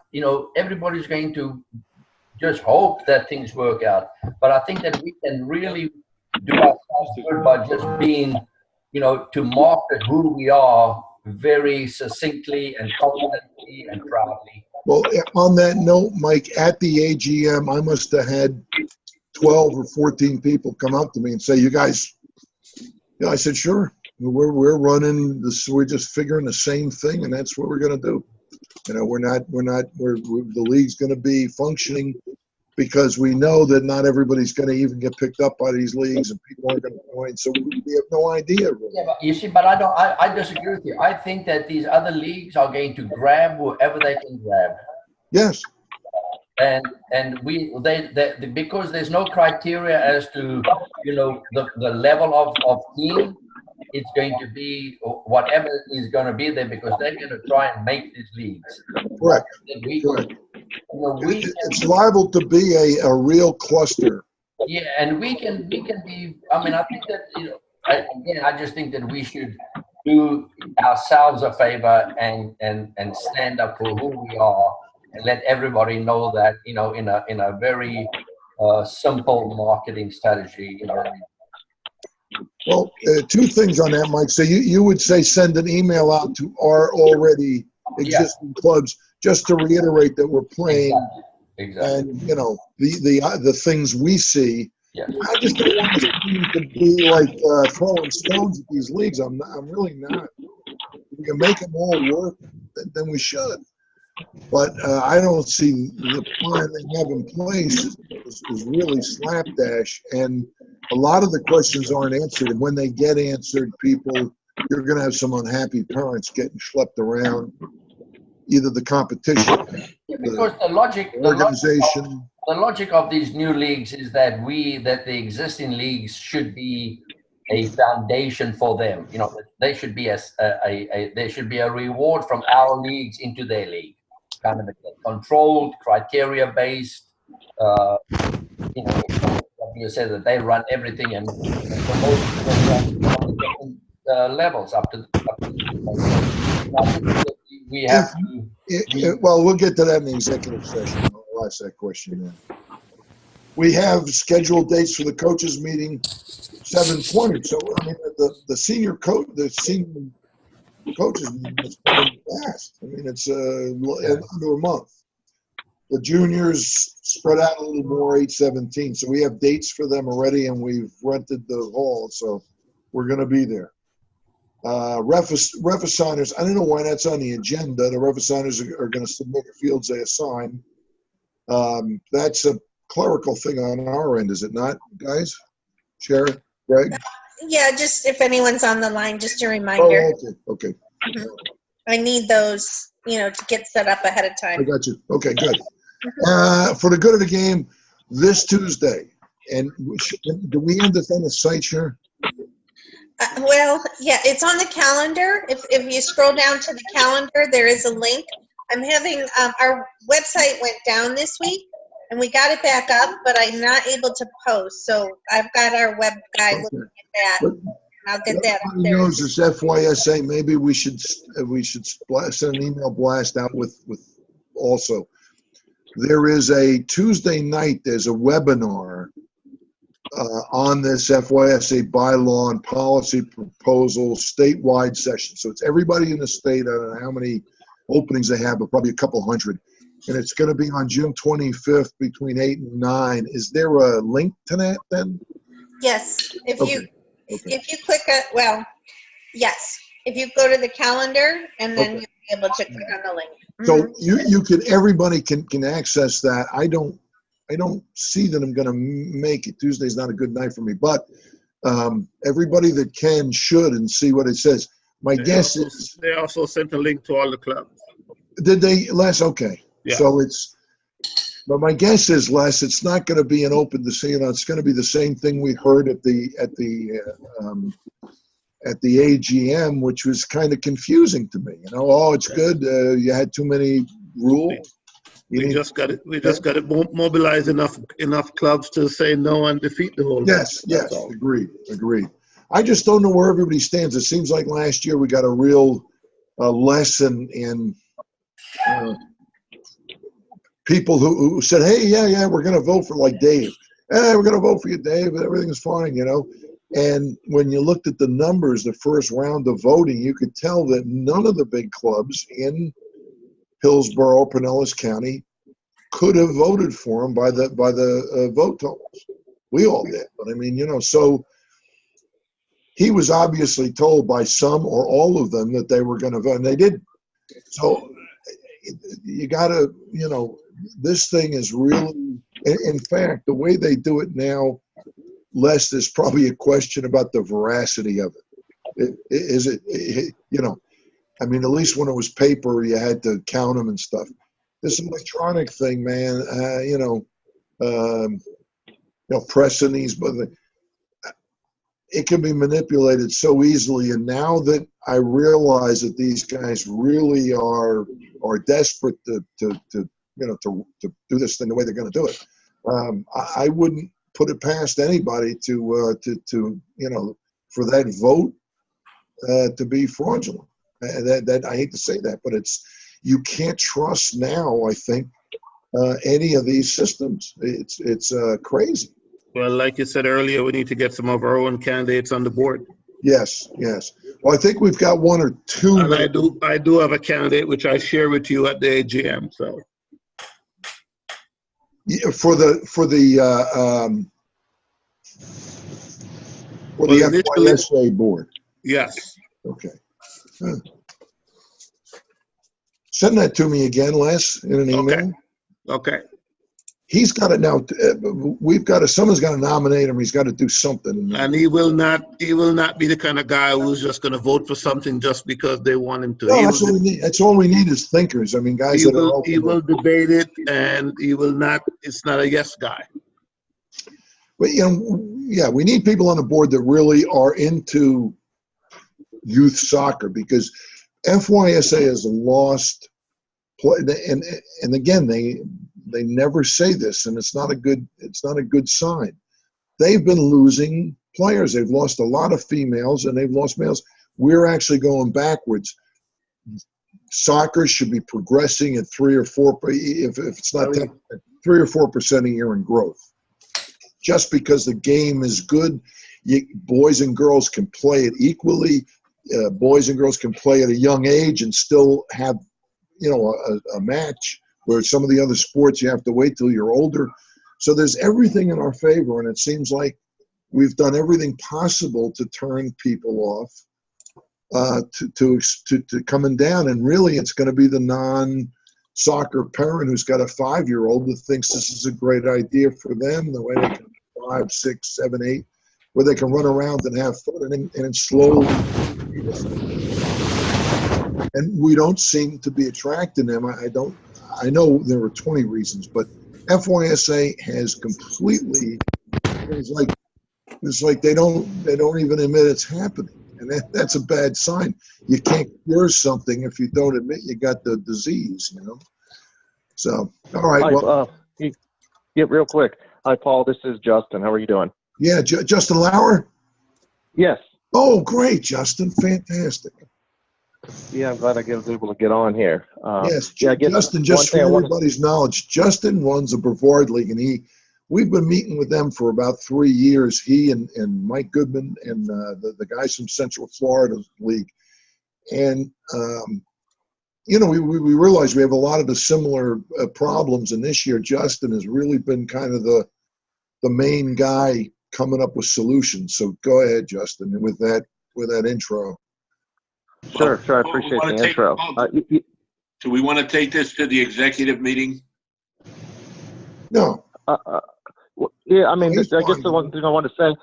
everybody's going to just hope that things work out. But I think that we can really do ourselves good by just being, to market who we are very succinctly and confidently and proudly. Well, on that note, Mike, at the AGM, I must have had 12 or 14 people come up to me and say, "You guys," I said, "Sure. We're running this. We're just figuring the same thing, and that's what we're going to do. The league's going to be functioning because we know that not everybody's going to even get picked up by these leagues, and people aren't going to join. So we have no idea." Really. Yeah, but you see, but I disagree with you. I think that these other leagues are going to grab whoever they can grab. Yes. And they because there's no criteria as to the level of team. It's going to be whatever is going to be there because they're going to try and make these leagues. Correct. Correct. It's liable to be a real cluster. Yeah, and we can be. I mean, I think that I just think that we should do ourselves a favor and stand up for who we are and let everybody know that in a very simple marketing strategy. Well, two things on that, Mike. So you would say send an email out to our already existing clubs just to reiterate that we're playing, exactly. And the things we see. Yeah. I just don't want this team to be like throwing stones at these leagues. I'm really not. If we can make them all work, then we should. But I don't see the plan they have in place is really slapdash, and a lot of the questions aren't answered. And when they get answered, you're going to have some unhappy parents getting schlepped around, either the competition, because the logic of these new leagues is that the existing leagues should be a foundation for them. They should be there should be a reward from our leagues into their league. Kind of a controlled, criteria-based. You said that they run everything and promote levels up to. We have to. Well, we'll get to that in the executive session. I'll ask that question then. We have scheduled dates for the coaches meeting, 7/20. So I mean, the senior coaches meeting is pretty fast. I mean, it's under a month. The juniors spread out a little more, 8/17. So we have dates for them already, and we've rented the hall, so we're going to be there. Ref assigners, I don't know why that's on the agenda. The ref assigners are going to submit the fields they assign. That's a clerical thing on our end, is it not, guys? Sharon, Greg? Yeah, just if anyone's on the line, just a reminder. Oh, okay. Mm-hmm. I need those, to get set up ahead of time. I got you. Okay, good. For the good of the game, this Tuesday, and do we understand the site, Sharon? Well, yeah, it's on the calendar. If you scroll down to the calendar, there is a link. I'm having our website went down this week, and we got it back up, but I'm not able to post. So I've got our web guy looking at that. And I'll get that up there. Knows this FYSA. Maybe we should send an email blast out with also. There is a Tuesday night. There's a webinar on this FYSA bylaw and policy proposal statewide session. So it's everybody in the state. I don't know how many openings they have, but probably a couple hundred. And it's going to be on June 25th between 8 and 9. Is there a link to that then? Yes. If Okay. you if you click yes. If you go to the calendar and then you'll be able to click on the link. So you can, everybody can access that. I don't see that I'm going to make it. Tuesday's not a good night for me, but everybody that can should and see what it says. My guess is they also sent a link to all the clubs. Did they, Les? Okay. Yeah. So but my guess is, Les, it's not going to be an open it's going to be the same thing we heard at the AGM, which was kind of confusing to me. You know, oh, it's good. You had too many rules. We just got to mobilize enough clubs to say no and defeat the whole. Yes, agreed. I just don't know where everybody stands. It seems like last year we got a real lesson in people who said, hey, yeah, we're going to vote for, like Dave. Hey, we're going to vote for you, Dave. Everything's fine, you know. And when you looked at the numbers, the first round of voting, you could tell that none of the big clubs in Hillsborough, Pinellas County could have voted for him by the vote totals. We all did. But I mean, you know, so he was obviously told by some or all of them that they were going to vote, and they didn't. So you got to, you know, this thing is really, in fact, the way they do it now, Les, there's probably a question about the veracity of it. Is it, you know, I mean, at least when it was paper, you had to count them and stuff. This electronic thing, man, you know, pressing these, but it can be manipulated so easily. And now that I realize that these guys really are desperate to you know, to do this thing the way they're going to do it, I wouldn't put it past anybody to you know, for that vote to be fraudulent. That I hate to say that, but you can't trust now, I think, any of these systems. It's crazy. Well, like you said earlier, we need to get some of our own candidates on the board. Yes. Well, I think we've got one or two. And I do have a candidate which I share with you at the AGM. So yeah, for the FYSA board. Yes. Okay. Send that to me again, Les, in an email. Okay. He's got it now. Someone's got to nominate him. He's got to do something. And he will not be the kind of guy who's just going to vote for something just because they want him to. No, that's all we need. That's all we need is thinkers. I mean, guys that are open. He will debate it, and he will not. It's not a yes guy. But you know, yeah, we need people on the board that really are into youth soccer, because FYSA has lost play, and again they never say this, and it's not a good sign. They've been losing players. They've lost a lot of females and they've lost males. We're actually going backwards. Soccer should be progressing at 3 or 4, if it's not 10, 3 or 4% a year in growth. Just because the game is good, boys and girls can play it equally. Boys and girls can play at a young age and still have, you know, a match, where some of the other sports you have to wait till you're older. So there's everything in our favor, and it seems like we've done everything possible to turn people off to coming down. And really, it's going to be the non-soccer parent who's got a 5-year-old that thinks this is a great idea for them, the way they can 5, 6, 7, 8, where they can run around and have fun, and slowly. And we don't seem to be attracting them. I know there are 20 reasons, but FYSA has completely, it's like they don't even admit it's happening. And that's a bad sign. You can't cure something if you don't admit you got the disease, you know? So, all right. Hi, yeah, real quick. Hi, Paul. This is Justin. How are you doing? Yeah, Justin Lauer? Yes. Oh, great, Justin. Fantastic. Yeah, I'm glad I was able to get on here. Yes, yeah, Justin, just for everybody's knowledge, Justin runs a Brevard League, and he we've been meeting with them for about 3 years. He and Mike Goodman and the guys from Central Florida League, and you know, we realize we have a lot of the similar problems. And this year, Justin has really been kind of the main guy coming up with solutions. So go ahead, Justin, with that intro. Sure. I appreciate the intro. Do we want to take this to the executive meeting? No. Yeah, I mean, I guess the one thing I want to say,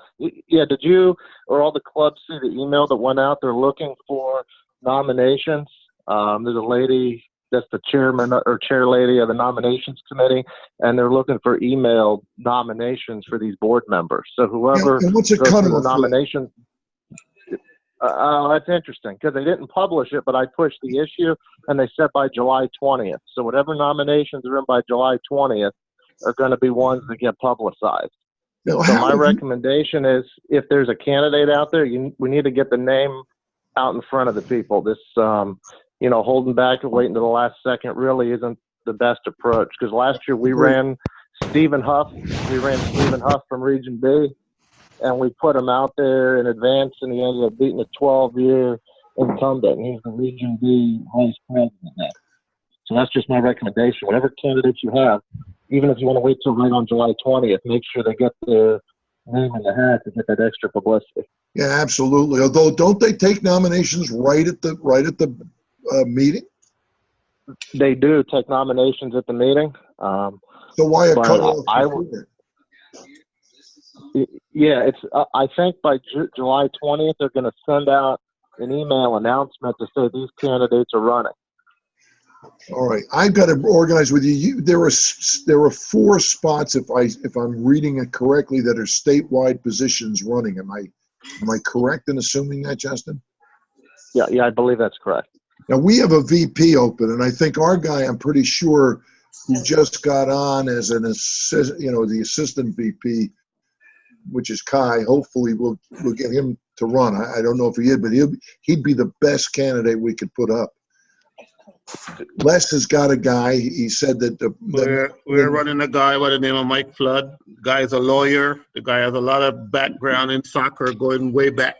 yeah, did you or all the clubs see the email that went out? They're looking for nominations. There's a lady that's the chairman or chair lady of the nominations committee, and they're looking for email nominations for these board members. So whoever and what's a goes through the cutoff? nominations. That's interesting because they didn't publish it, but I pushed the issue and they said by July 20th. So whatever nominations are in by July 20th are going to be ones that get publicized. Now, so my recommendation is if there's a candidate out there, we need to get the name out in front of the people. This, you know, holding back and waiting to the last second really isn't the best approach because last year we ran Stephen Huff. We ran Stephen Huff from Region B. And we put him out there in advance, and he ended up beating a 12-year incumbent. And he's the Region B vice president now. So that's just my recommendation. Whatever candidates you have, even if you want to wait till right on July 20th, make sure they get their name in the hat to get that extra publicity. Yeah, absolutely. Although, don't they take nominations right at the meeting? They do take nominations at the meeting. So why a cutoff? Yeah, it's. I think by July 20th, they're going to send out an email announcement to say these candidates are running. All right, I've got to organize with you. There are 4 spots, if I'm reading it correctly, that are statewide positions running. Am I correct in assuming that, Justin? Yeah, I believe that's correct. Now we have a VP open, and I think our guy, I'm pretty sure, who just got on as an assistant, you know, the assistant VP, which is Kai. Hopefully we'll get him to run. I don't know if he is, but he'd be the best candidate we could put up. Les has got a guy. He said that we're running a guy by the name of Mike Flood. The guy is a lawyer. The guy has a lot of background in soccer going way back.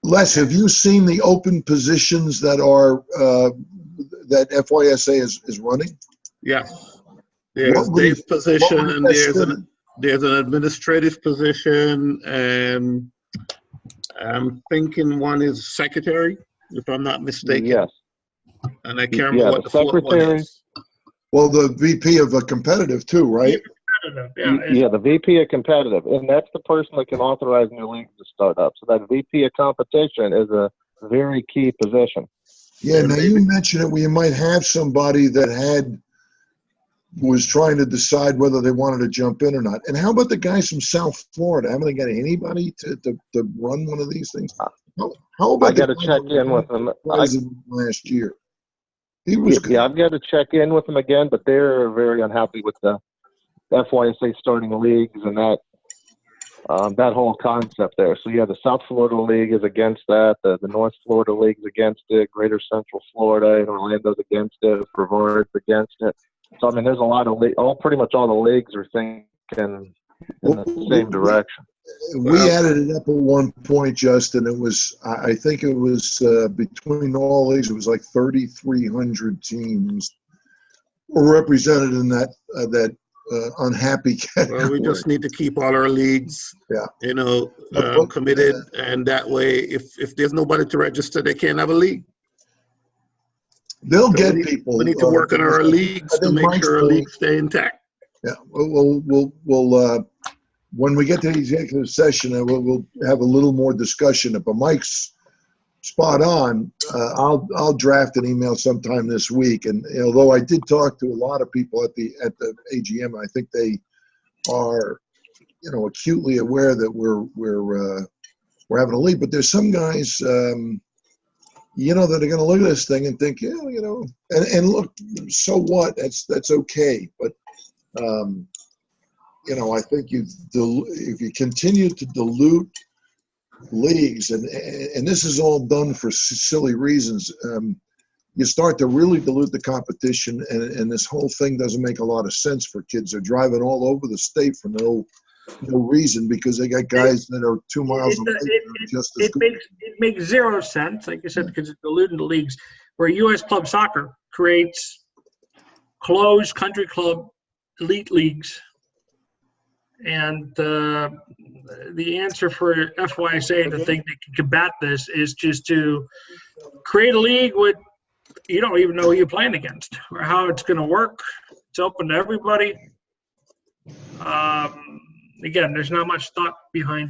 Les, have you seen the open positions that are that FYSA is running? Yeah. There's Dave's position and there's an administrative position, and I'm thinking one is secretary, if I'm not mistaken. Yes. And I can't remember what the fourth one is. Well, the VP of a competitive too, right? Yeah, the VP of competitive, and that's the person that can authorize new leagues to start up. So that VP of competition is a very key position. Yeah. Now you mentioned it. We might have somebody that was trying to decide whether they wanted to jump in or not. And how about the guys from South Florida? Haven't they got anybody to run one of these things? How about I got to check in with them. Last year, he was good. Yeah, I've got to check in with them again, but they're very unhappy with the FYSA starting leagues and that whole concept there. So yeah, the South Florida League is against that. The North Florida League's against it. Greater Central Florida and Orlando's against it. Brevard's against it. So I mean, there's a lot of pretty much all the leagues are thinking in the same direction. We added it up at one point, Justin. It was, I think it was between all leagues, it was like 3,300 teams were represented in that unhappy category. Well, we just need to keep all our leagues, committed, and that way, if there's nobody to register, they can't have a league. They'll get people. We need to work on our leagues to make sure our leagues stay intact. Yeah, we'll when we get to the executive session, we'll have a little more discussion. But Mike's spot on. I'll draft an email sometime this week. And although I did talk to a lot of people at the AGM, I think they are, acutely aware that we're having a lead. But there's some guys, that are going to look at this thing and think, and look, so what? That's okay. But I think if you continue to dilute leagues, and this is all done for silly reasons. you start to really dilute the competition, and this whole thing doesn't make a lot of sense for kids. They're driving all over the state for no reason because they got guys that are 2 miles away. It makes zero sense, like I said, because it's diluting the leagues. Where U.S. Club Soccer creates closed country club elite leagues, and the answer for FYSA to think they can combat this is just to create a league with you don't even know who you're playing against or how it's going to work. It's open to everybody. Again, there's not much thought behind.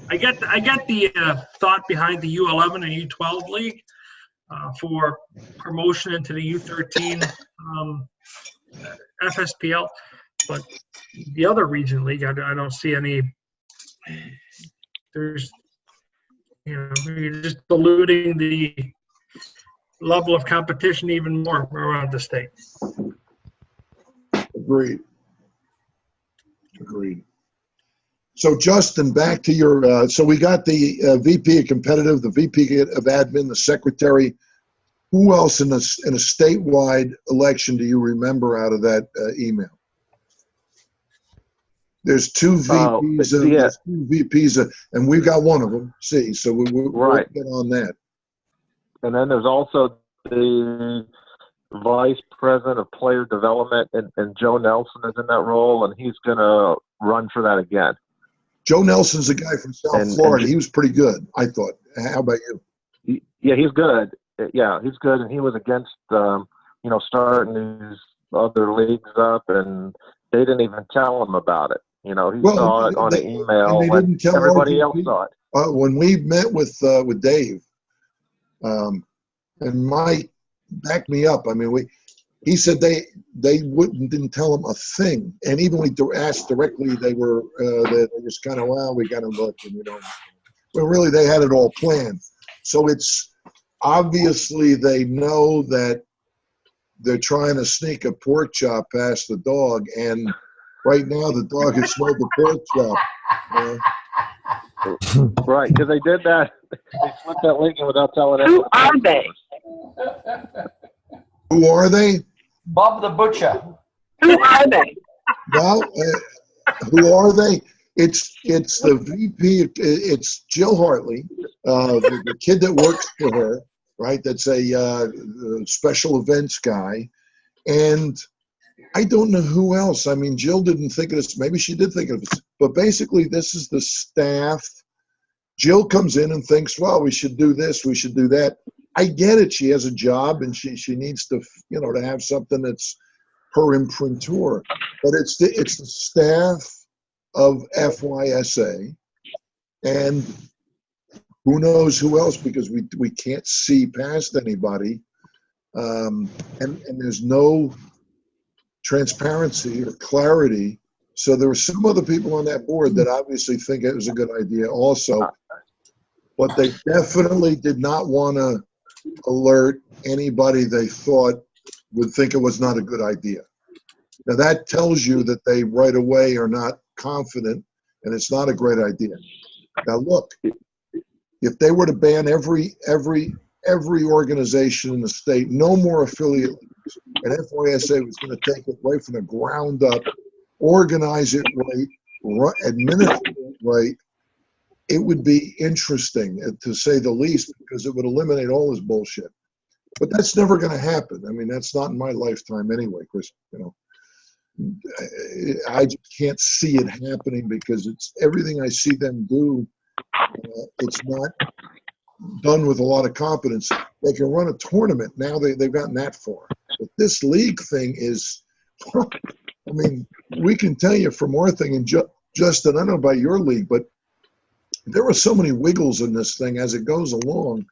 I get the thought behind the U11 and U12 league for promotion into the U13 FSPL, but the other region league, I don't see any. There's, you're just diluting the level of competition even more around the state. Agreed. So Justin, back to your, so we got the VP of competitive, the VP of admin, the secretary. Who else in a statewide election do you remember out of that email? There's two VPs, there's two VPs, and we've got one of them. See, so we'll get on that. And then there's also the vice president of player development, and Joe Nelson is in that role, and he's going to run for that again. Joe Nelson's a guy from South Florida. He was pretty good, I thought. How about you? Yeah, he's good. Yeah, he's good, and he was against, starting these other leagues up, and they didn't even tell him about it. He saw it on an email when everybody else saw it. When we met with Dave, and Mike backed me up. I mean, he said they didn't tell him a thing, and even when we asked directly, they were just kind of, well, we got to look, and but really they had it all planned. So it's obviously they know that they're trying to sneak a pork chop past the dog, and right now the dog has smelled the pork chop. Right, because they did that. They slipped that link in without telling us. Who are they? Who are they? Bob the Butcher. Who are they? Well, who are they? It's the VP. It's Jill Hartley, the kid that works for her, right? That's a special events guy, and I don't know who else. I mean, Jill didn't think of this. Maybe she did think of this, but basically, this is the staff. Jill comes in and thinks, well, we should do this, we should do that. I get it. She has a job and she needs to, to have something that's her imprinteur. But it's the staff of FYSA, and who knows who else, because we can't see past anybody, and there's no transparency or clarity. So there were some other people on that board that obviously think it was a good idea also, but they definitely did not want to alert anybody they thought would think it was not a good idea. Now that tells you that they right away are not confident, and it's not a great idea. Now look, if they were to ban every organization in the state, no more affiliate leagues, and FYSA was going to take it right from the ground up, organize it right, administer it right, it would be interesting, to say the least, because it would eliminate all this bullshit. But that's never going to happen. I mean, that's not in my lifetime anyway, Chris. I just can't see it happening, because it's everything I see them do. It's not done with a lot of competence. They can run a tournament now. They've gotten that far. But this league thing is, I mean, we can tell you from our thing, and Justin, I don't know about your league, but there are so many wiggles in this thing as it goes along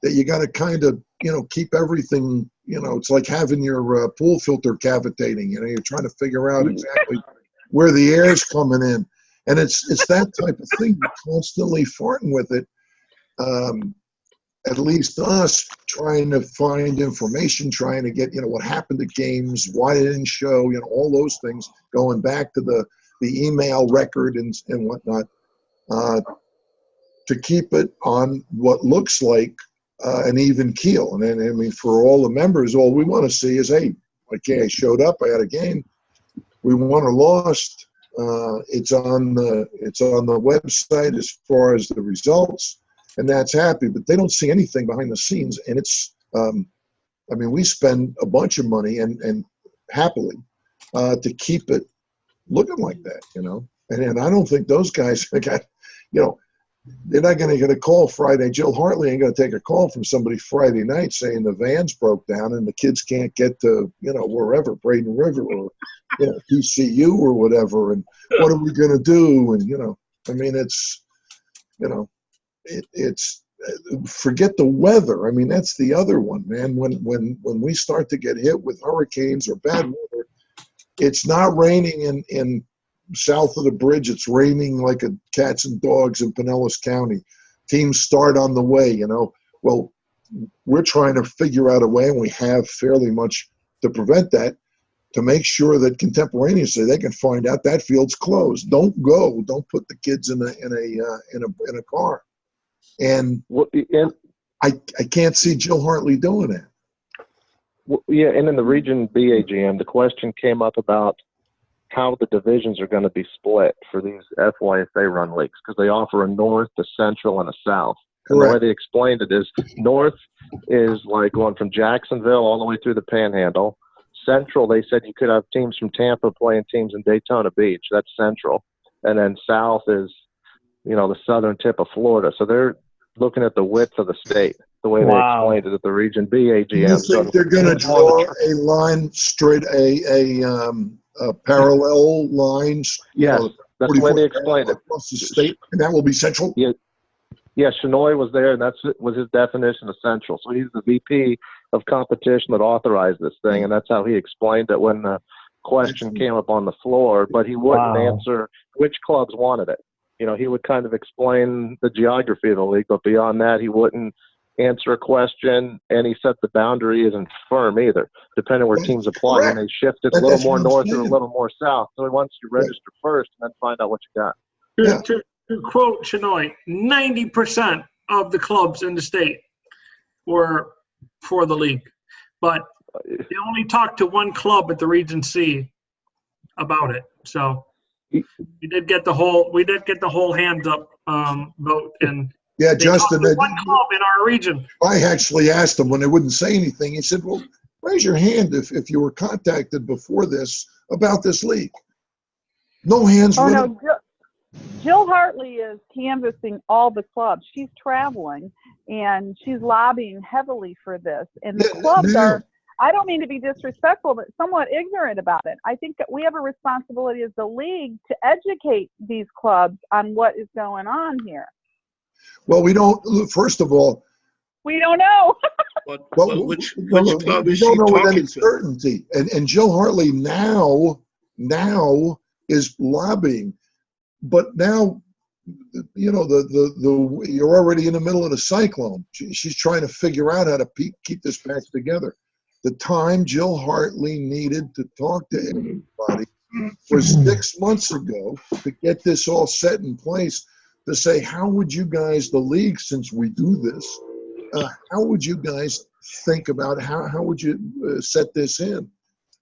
that you got to kind of, keep everything, it's like having your pool filter cavitating, you're trying to figure out exactly where the air's coming in. And it's that type of thing. You're constantly farting with it. At least us trying to find information, trying to get, what happened to games, why they didn't show, all those things, going back to the email record and whatnot, to keep it on what looks like an even keel. And then, I mean, for all the members, all we want to see is, hey, okay, I showed up, I had a game, we won or lost. It's on the website as far as the results, and that's happy. But they don't see anything behind the scenes, and it's. I mean, we spend a bunch of money and happily to keep it looking like that, you know. And I don't think those guys got, you know, they're not going to get a call Friday. Jill Hartley ain't going to take a call from somebody Friday night saying the vans broke down and the kids can't get to, you know, wherever, Braden River or, you know, TCU or whatever. And what are we going to do? And, you know, I mean, it's, you know, it's forget the weather. I mean, that's the other one, man. When we start to get hit with hurricanes or bad weather, it's not raining in south of the bridge. It's raining like a cats and dogs in Pinellas County. Teams start on the way, you know. Well, we're trying to figure out a way, and we have fairly much to prevent that, to make sure that contemporaneously they can find out that field's closed. Don't go. Don't put the kids in a car. And I can't see Jill Hartley doing that. Well, yeah, and in the Region B AGM, the question came up about how the divisions are going to be split for these FYFA run leagues, because they offer a north, a central, and a south. And the way they explained it is north is like going from Jacksonville all the way through the Panhandle. Central, they said you could have teams from Tampa playing teams in Daytona Beach. That's central. And then south is, you know, the southern tip of Florida. So they're looking at the width of the state, the way they explained it at the Region B AGM. Do you think they're going to draw a line straight, a parallel line? Yes, that's the way they explained it. Across the state, and that will be central? Yeah, yeah. Shinoy was there, and that was his definition of central. So he's the VP of competition that authorized this thing, and that's how he explained it when the question came up on the floor. But he wouldn't answer which clubs wanted it. You know, he would kind of explain the geography of the league, but beyond that, he wouldn't answer a question, and he said the boundary isn't firm either, depending where teams apply. And they shift it a little more north or a little more south. So he wants you to register first and then find out what you got. To quote Shinoy, 90% of the clubs in the state were for the league, but they only talked to one club at the Region C about it. So we did get the whole hands up vote, and yeah, Justin, one club in our region. I actually asked him when they wouldn't say anything. He said, "Well, raise your hand if you were contacted before this about this league." No hands. Oh no, Jill Hartley is canvassing all the clubs. She's traveling and she's lobbying heavily for this. And the clubs are, I don't mean to be disrespectful, but somewhat ignorant about it. I think that we have a responsibility as the league to educate these clubs on what is going on here. Well, we don't. First of all, we don't know. Which club is she don't know with any talking certainty. And Jill Hartley now is lobbying, but now, you know, you're already in the middle of the cyclone. She's trying to figure out how to keep this patch together. The time Jill Hartley needed to talk to everybody was 6 months ago to get this all set in place, to say, how would you guys, the league, since we do this, how would you guys think about how would you set this in?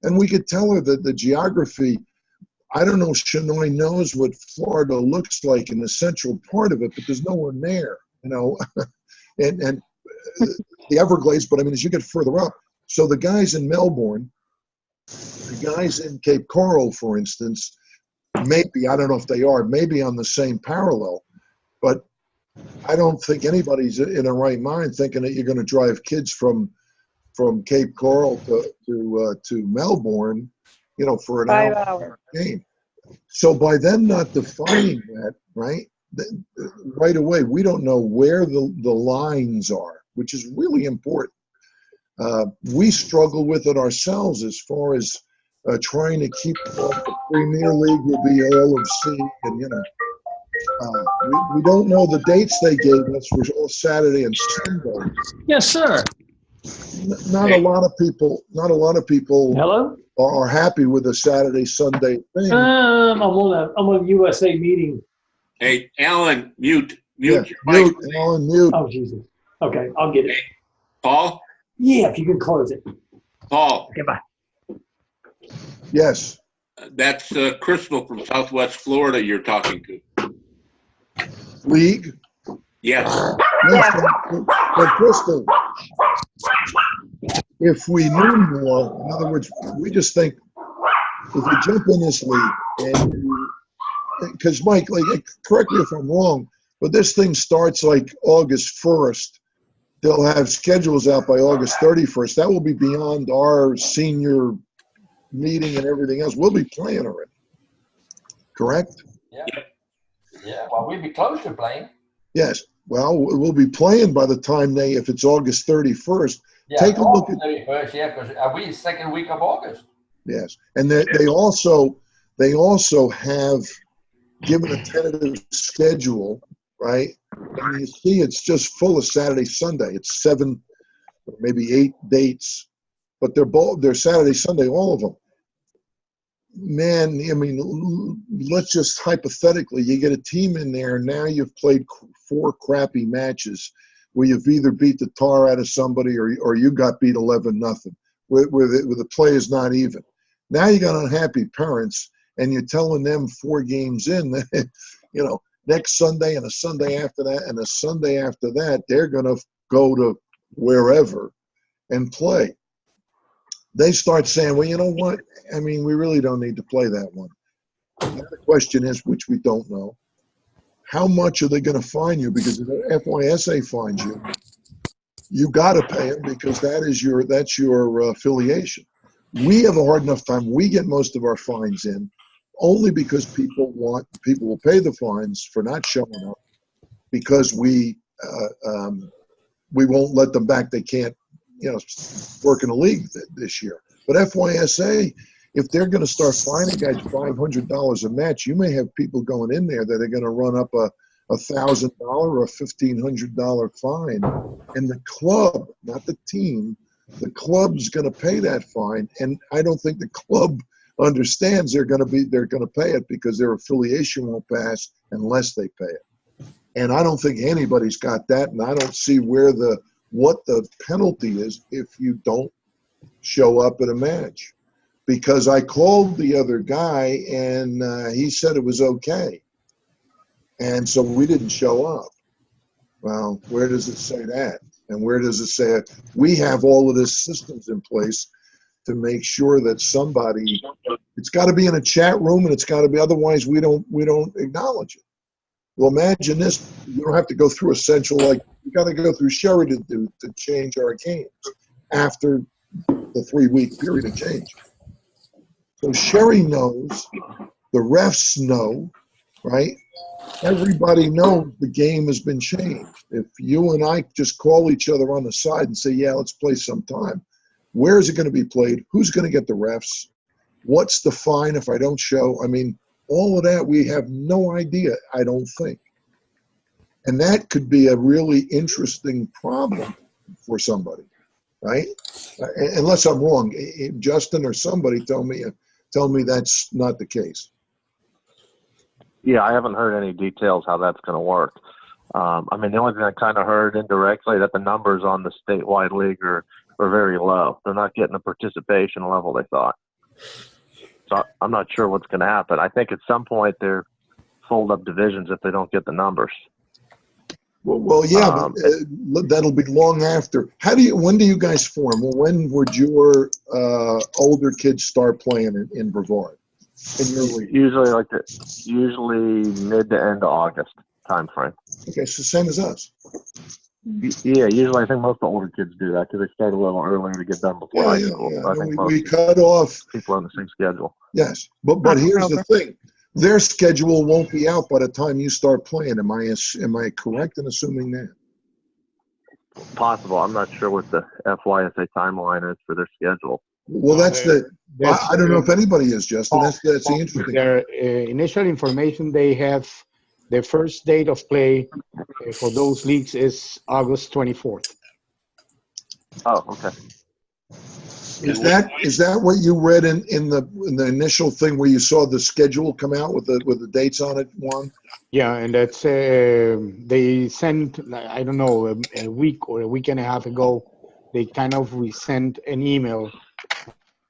And we could tell her that the geography, I don't know if Shinoy knows what Florida looks like in the central part of it, but there's no one there, you know, and the Everglades, but I mean, as you get further up, so the guys in Melbourne, the guys in Cape Coral, for instance, maybe, I don't know if they are, maybe on the same parallel, but I don't think anybody's in their right mind thinking that you're going to drive kids from Cape Coral to Melbourne, you know, for an 5 hour game. So by them not defining that, right away, we don't know where the lines are, which is really important. We struggle with it ourselves as far as trying to keep the Premier League will be all of C, and you know, we don't know the dates they gave us were all Saturday and Sunday. Yes, sir. Not a lot of people. Hello. Are happy with the Saturday Sunday thing. I'm on a USA meeting. Hey, Alan, mute. Mute, Alan, mute. Oh Jesus. Okay, I'll get it. Paul? Yeah, if you can close it. Paul? Okay, bye. Yes. That's Crystal from Southwest Florida you're talking to. League? Yes. But Crystal, if we knew more, in other words, we just think if you jump in this league and because Mike, like, correct me if I'm wrong, but this thing starts like August 1st. They'll have schedules out by August 31st. That will be beyond our senior meeting and everything else. We'll be playing already. Correct? Yeah. Yeah. Well, we'd be close to playing. Yes. Well, we'll be playing by the time if it's August 31st. Yeah, take a look at 31st, yeah, because we second week of August. Yes. And they also have given a tentative schedule, right? And you see it's just full of Saturday, Sunday. It's 7, maybe 8 dates, but they're Saturday, Sunday, all of them. Man, I mean, let's just hypothetically, you get a team in there, now you've played 4 crappy matches where you've either beat the tar out of somebody or you got beat 11-0, where the play is not even. Now you got unhappy parents, and you're telling them 4 games in that, next Sunday and a Sunday after that and a Sunday after that, they're going to go to wherever and play. They start saying, well, you know what? I mean, we really don't need to play that one. The other question is, which we don't know, how much are they going to fine you? Because if the FYSA fines you, you got to pay them because that's your affiliation. We have a hard enough time. We get most of our fines in only because people will pay the fines for not showing up because we won't let them back. They can't, work in a league this year. But FYSA, if they're going to start fining guys $500 a match, you may have people going in there that are going to run up a $1,000 or a $1,500 fine, and the club, not the team, the club's going to pay that fine. And I don't think the club understands they're going to pay it because their affiliation won't pass unless they pay it. And I don't think anybody's got that, and I don't see what the penalty is if you don't show up at a match. Because I called the other guy and he said it was okay. And so we didn't show up. Well, where does it say that? And where does it say it? We have all of this systems in place to make sure that it's got to be in a chat room and it's got to be, otherwise we don't acknowledge it. Well, imagine this. You don't have to go through essential, you got to go through Sherry to change our games after the 3-week period of change. So Sherry knows, the refs know, right? Everybody knows the game has been changed. If you and I just call each other on the side and say, yeah, let's play sometime, where is it going to be played? Who's going to get the refs? What's the fine if I don't show? I mean, all of that, we have no idea, I don't think. And that could be a really interesting problem for somebody, right? Unless I'm wrong. Justin or somebody tell me that's not the case. Yeah, I haven't heard any details how that's going to work. I mean, the only thing I kind of heard indirectly that the numbers on the statewide league are very low. They're not getting the participation level they thought. So I'm not sure what's going to happen. I think at some point they're fold up divisions if they don't get the numbers. Well, yeah, but that'll be long after. When do you guys form? Well, when would your older kids start playing in Brevard? In your league? Usually mid to end of August time frame. Okay, so same as us. Yeah, usually I think most of the older kids do that because they start a little earlier to get done before high school. Yeah. So I think we cut off people on the same schedule. Yes, but here's the thing: their schedule won't be out by the time you start playing. Am I correct in assuming that? Possible. I'm not sure what the FYSA timeline is for their schedule. Well, I don't know if anybody is, Justin. That's the interesting. Their initial information, they have the first date of play for those leagues is August 24th. Oh, okay. Is that what you read in the initial thing where you saw the schedule come out with the dates on it, Juan? Yeah, and that's they sent, I don't know, a week or a week and a half ago, they kind of resent an email,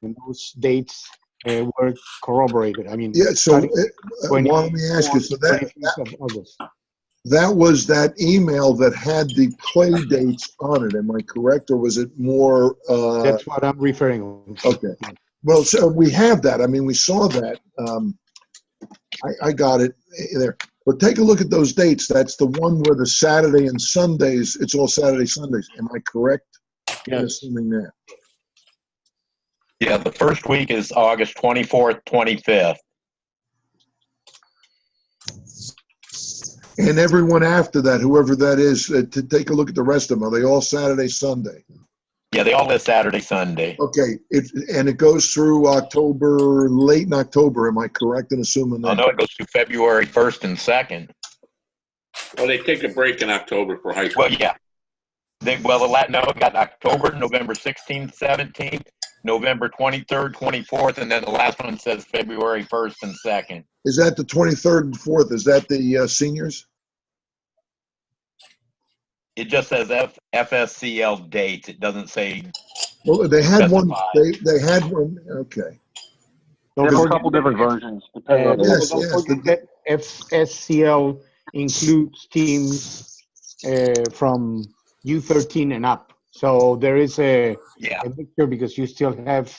and those dates were corroborated. I mean, Yeah. So, Juan, let me ask you. So August. That was that email that had the play dates on it. Am I correct, or was it more? That's what I'm referring to. Okay. Well, so we have that. I mean, we saw that. I got it there. But take a look at those dates. That's the one where the Saturday and Sundays, it's all Saturday, Sundays. Am I correct in assuming that? Yeah, the first week is August 24th, 25th. And everyone after that, whoever that is, to take a look at the rest of them. Are they all Saturday, Sunday? Yeah, they all list Saturday, Sunday. Okay. It goes through October, late in October. Am I correct in assuming that? Oh, no, it goes through February 1st and 2nd. Well, they take a break in October for high school. Well, yeah. It got October, November 16th, 17th, November 23rd, 24th, and then the last one says February 1st and 2nd. Is that the 23rd and 4th? Is that the seniors? It just says FSCL dates. It doesn't say. Well, they had one. They had one. Okay. There's a couple different versions. Depending on Don't forget that FSCL includes teams from U13 and up. So there is a mixture because you still have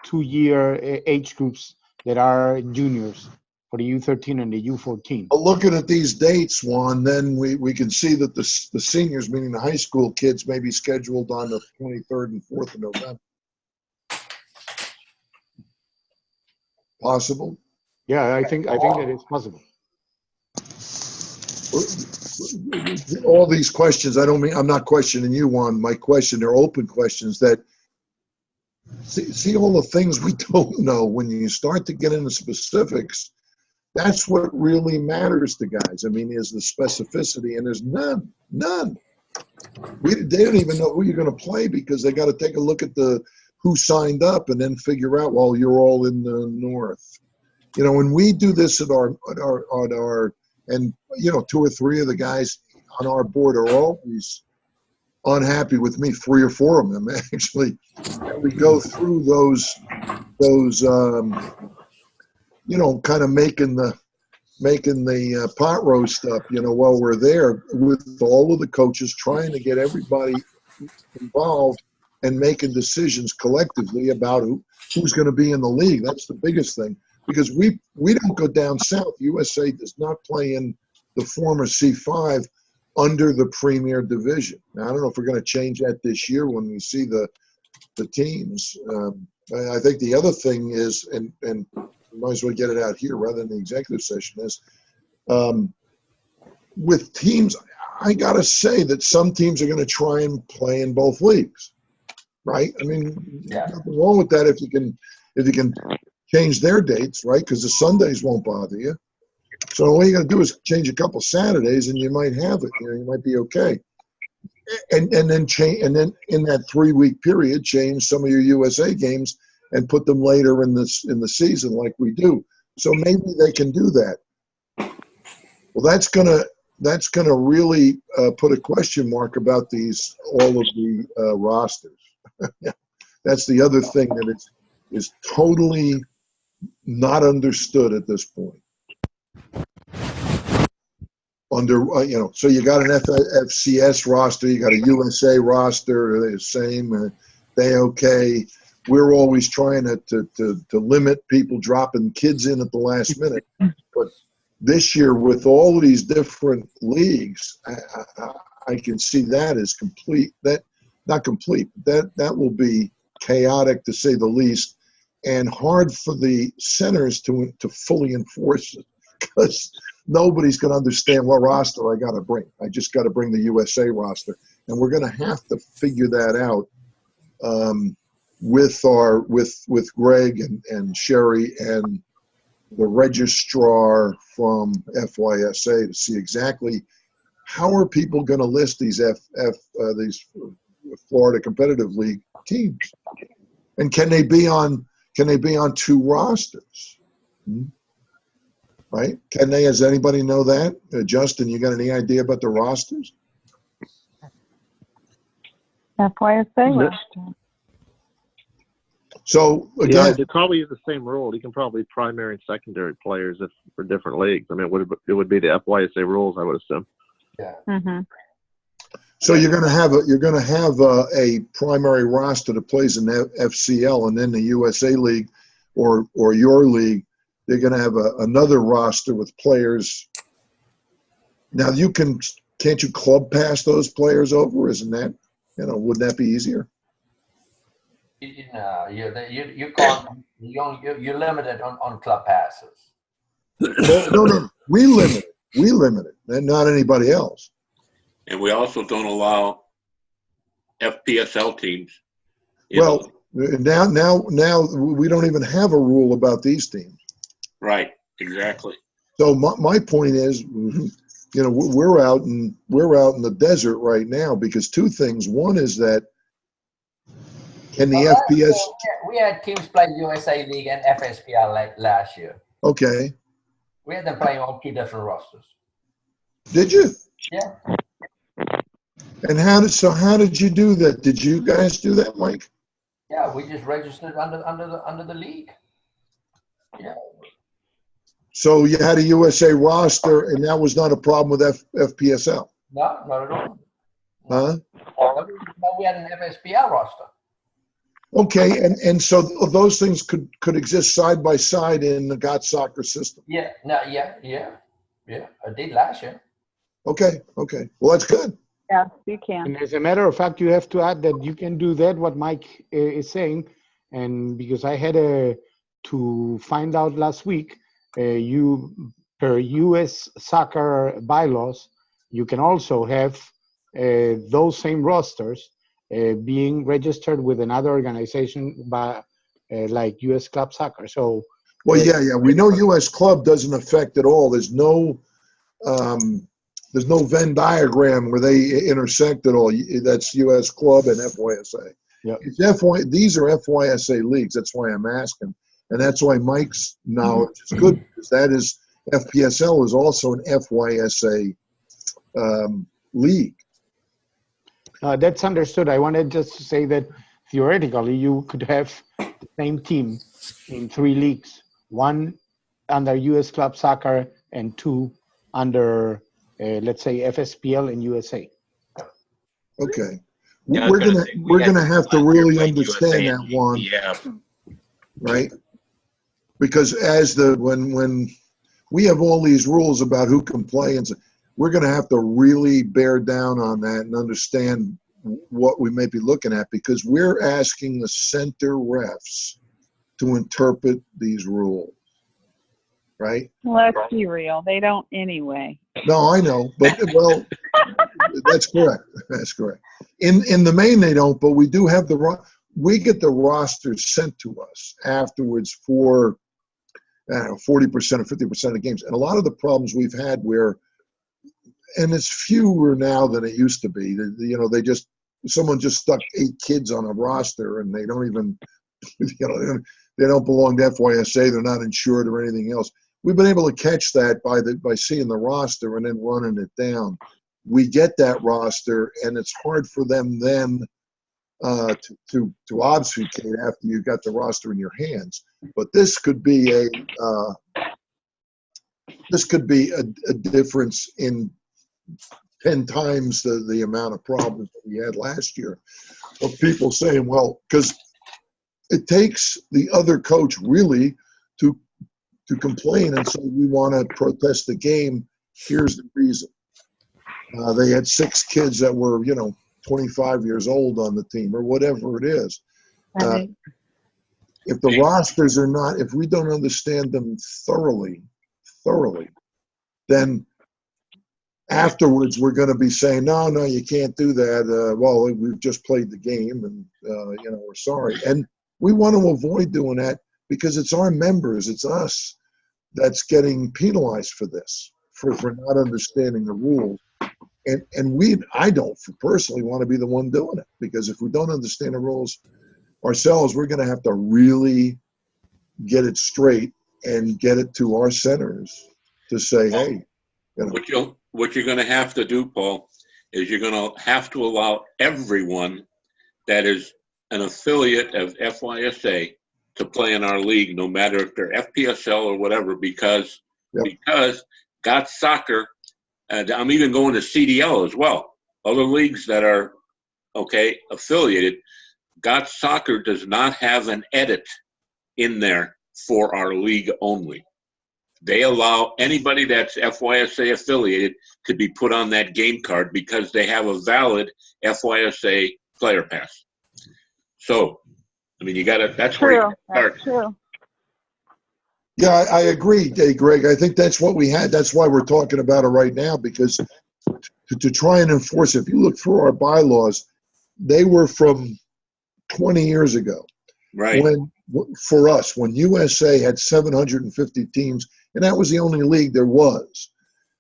2-year age groups that are juniors for the U13 and the U14. Well, looking at these dates, Juan, then we can see that the seniors, meaning the high school kids, may be scheduled on the 23rd and 4th of November. Possible? Yeah, I think that is possible. All these questions, I'm not questioning you, Juan. My question, they're open questions that see all the things we don't know. When you start to get into specifics, that's what really matters to guys. I mean, is the specificity, and there's none. They don't even know who you're going to play because they got to take a look at who signed up and then figure out, well, you're all in the north. You know, when we do this at our and you know, 2 or 3 of the guys on our board are always unhappy with me. 3 or 4 of them actually. We go through those you know, kind of making the pot roast up, you know, while we're there with all of the coaches, trying to get everybody involved and making decisions collectively about who's going to be in the league. That's the biggest thing, because we don't go down south. USA does not play in the former C5 under the Premier Division. Now, I don't know if we're going to change that this year when we see the teams. I think the other thing is, and we might as well get it out here rather than the executive session, is with teams, I got to say that some teams are going to try and play in both leagues, right? I mean, nothing wrong with that if you can change their dates, right? Because the Sundays won't bother you. So all you got to do is change a couple Saturdays, and you might have it. You know, you might be okay. And then change, and then in that 3-week period, change some of your USA games and put them later in the season, like we do. So maybe they can do that. Well, that's gonna really put a question mark about all of the rosters. That's the other thing that is totally not understood at this point. You know, so you got an FCS roster, you got a USA roster, they're the same. They okay. We're always trying to limit people dropping kids in at the last minute. But this year, with all of these different leagues, I can see that as complete. Not complete. That will be chaotic, to say the least, and hard for the centers to fully enforce it, because nobody's going to understand what roster I got to bring. I just got to bring the USA roster, and we're going to have to figure that out with Greg and Sherry and the registrar from FYSA to see exactly how are people going to list these these Florida Competitive League teams. And can they be on two rosters? Right? Can they? Does anybody know that? Justin, you got any idea about the rosters? FYSA roster. So Yeah, again, they probably use the same rule. You can probably primary and secondary players if for different leagues. I mean, it would be the FYSA rules, I would assume. Yeah. Mm-hmm. so you're going to have a primary roster that plays in the FCL, and then the USA League or your league, they're going to have another roster with players. Now can't you club pass those players over? Isn't that, wouldn't that be easier? No, you can't. You're limited on club passes. No. We limit it, and not anybody else. And we also don't allow FPSL teams. Well, now we don't even have a rule about these teams. Right. Exactly. So my point is, we're out in the desert right now because two things. One is that can the FPS? We had teams play USA League and FSPL last year. Okay. We had them playing on two different rosters. Did you? Yeah. And how did you do that? Did you guys do that, Mike? Yeah, we just registered under the league. Yeah. So you had a USA roster, and that was not a problem with FPSL? No, not at all. Huh? No, we had an FSPL roster. Okay, and so those things could exist side by side in the GOT soccer system. Yeah, I did last year. Okay. Well, that's good. Yes, you can. And as a matter of fact, you have to add that you can do that, what Mike is saying. And because I had to find out last week, per U.S. soccer bylaws, you can also have those same rosters being registered with another organization like U.S. Club Soccer. So, well, yeah, we know U.S. Club doesn't affect at all. There's no Venn diagram where they intersect at all. That's U.S. Club and FYSA. Yeah. These are FYSA leagues. That's why I'm asking, and that's why Mike's knowledge is good, because that is FPSL is also an FYSA league. That's understood. I wanted just to say that theoretically you could have the same team in three leagues, one under U.S. Club Soccer and two under, let's say, FSPL and USA. Okay. Yeah, We're gonna have to really understand that one. Yeah. Right? Because when we have all these rules about who can play, and so we're going to have to really bear down on that and understand what we may be looking at, because we're asking the center refs to interpret these rules, right? Let's be real. They don't anyway. No, I know, but well, that's correct. That's correct. In the main, they don't, but we do have we get the rosters sent to us afterwards for 40% or 50% of the games. And a lot of the problems we've had and it's fewer now than it used to be. Someone just stuck 8 kids on a roster and they don't even, they don't belong to FYSA. They're not insured or anything else. We've been able to catch that by seeing the roster and then running it down. We get that roster, and it's hard for them then to obfuscate after you've got the roster in your hands. But this could be a difference in 10 times the amount of problems that we had last year of people saying, well, because it takes the other coach really to complain and say, we want to protest the game. Here's the reason. They had 6 kids that were, 25 years old on the team or whatever it is. If the rosters are not, if we don't understand them thoroughly, then afterwards we're going to be saying, no, you can't do that. Well, we've just played the game and, we're sorry. And we want to avoid doing that because it's our members, it's us that's getting penalized for this, for not understanding the rules. And I don't personally want to be the one doing it, because if we don't understand the rules, ourselves, we're going to have to really get it straight and get it to our centers to say, hey, you know. What you're going to have to do, Paul, is you're going to have to allow everyone that is an affiliate of FYSA to play in our league, no matter if they're FPSL or whatever, because got soccer, and I'm even going to CDL as well. Other leagues that are affiliated, got soccer does not have an edit in there for our league only. They allow anybody that's FYSA affiliated to be put on that game card because they have a valid FYSA player pass. So, I mean, that's where you start. That's true. Yeah, I agree, Greg. I think that's what we had. That's why we're talking about it right now, because to try and enforce it, if you look through our bylaws, they were from 20 years ago. Right. For us, when USA had 750 teams, and that was the only league there was.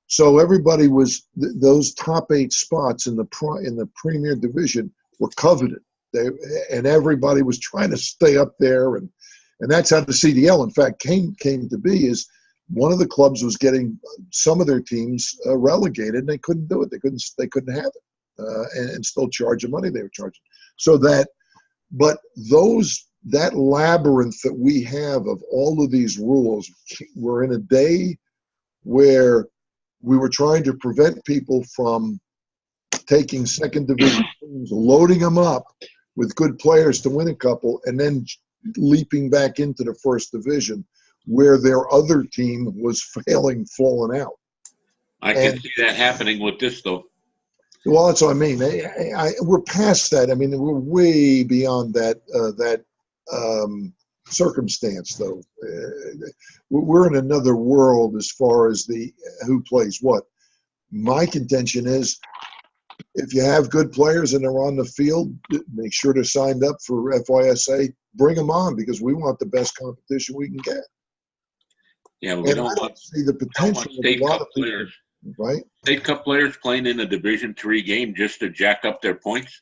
So everybody was, those top 8 spots in the Premier Division were coveted. And everybody was trying to stay up there, and that's how the CDL, in fact, came to be. Is one of the clubs was getting some of their teams relegated, and they couldn't do it. They couldn't have it, and still charge the money they were charging. So that labyrinth that we have of all of these rules, we're in a day where we were trying to prevent people from taking second division teams, loading them up with good players to win a couple, and then leaping back into the first division where their other team was falling out. I can see that happening with this, though. Well, that's what I mean. We're past that. I mean, we're way beyond that circumstance, though. We're in another world as far as who plays what. My contention is, if you have good players and they're on the field, make sure they're signed up for FYSA. Bring them on, because we want the best competition we can get. Yeah, but we don't want see the potential of a lot of players, right? State Cup players playing in a Division III game just to jack up their points.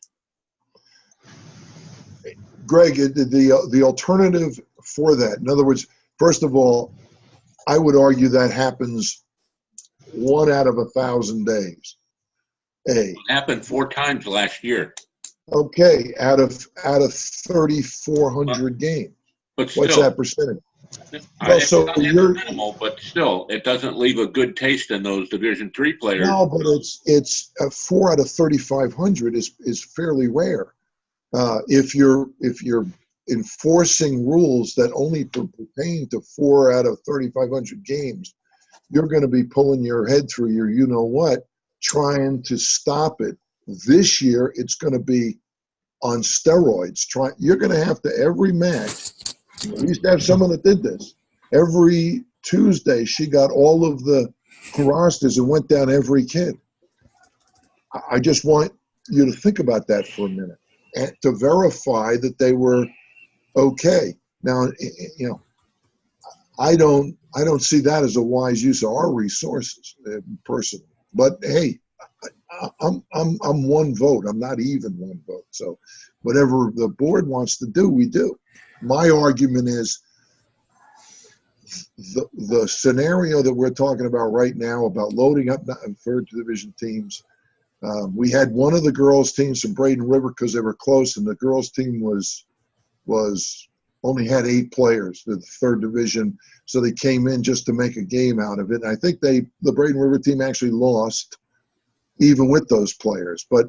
Greg, the alternative for that, in other words, first of all, I would argue that happens 1 out of 1,000 days. It happened 4 times last year. Okay, out of 3,400 games. But still, what's that percentage? Well, so you're minimal, but still, it doesn't leave a good taste in those Division III players. No, but it's 4 out of 3,500 is fairly rare. If you're enforcing rules that only pertain to 4 out of 3,500 games, you're going to be pulling your head through your you-know-what, trying to stop it. This year, it's going to be on steroids. You're going to have to, every match, we used to have someone that did this. Every Tuesday, she got all of the rosters and went down every kid. I just want you to think about that for a minute, and to verify that they were okay. Now, I don't see that as a wise use of our resources, personally. But hey, I'm 1 vote. I'm not even 1 vote. So whatever the board wants to do, we do. My argument is the scenario that we're talking about right now about loading up third division teams. We had one of the girls' teams from Braden River because they were close, and the girls' team was only had 8 players, the third division, so they came in just to make a game out of it. And I think the Braden River team actually lost, even with those players. But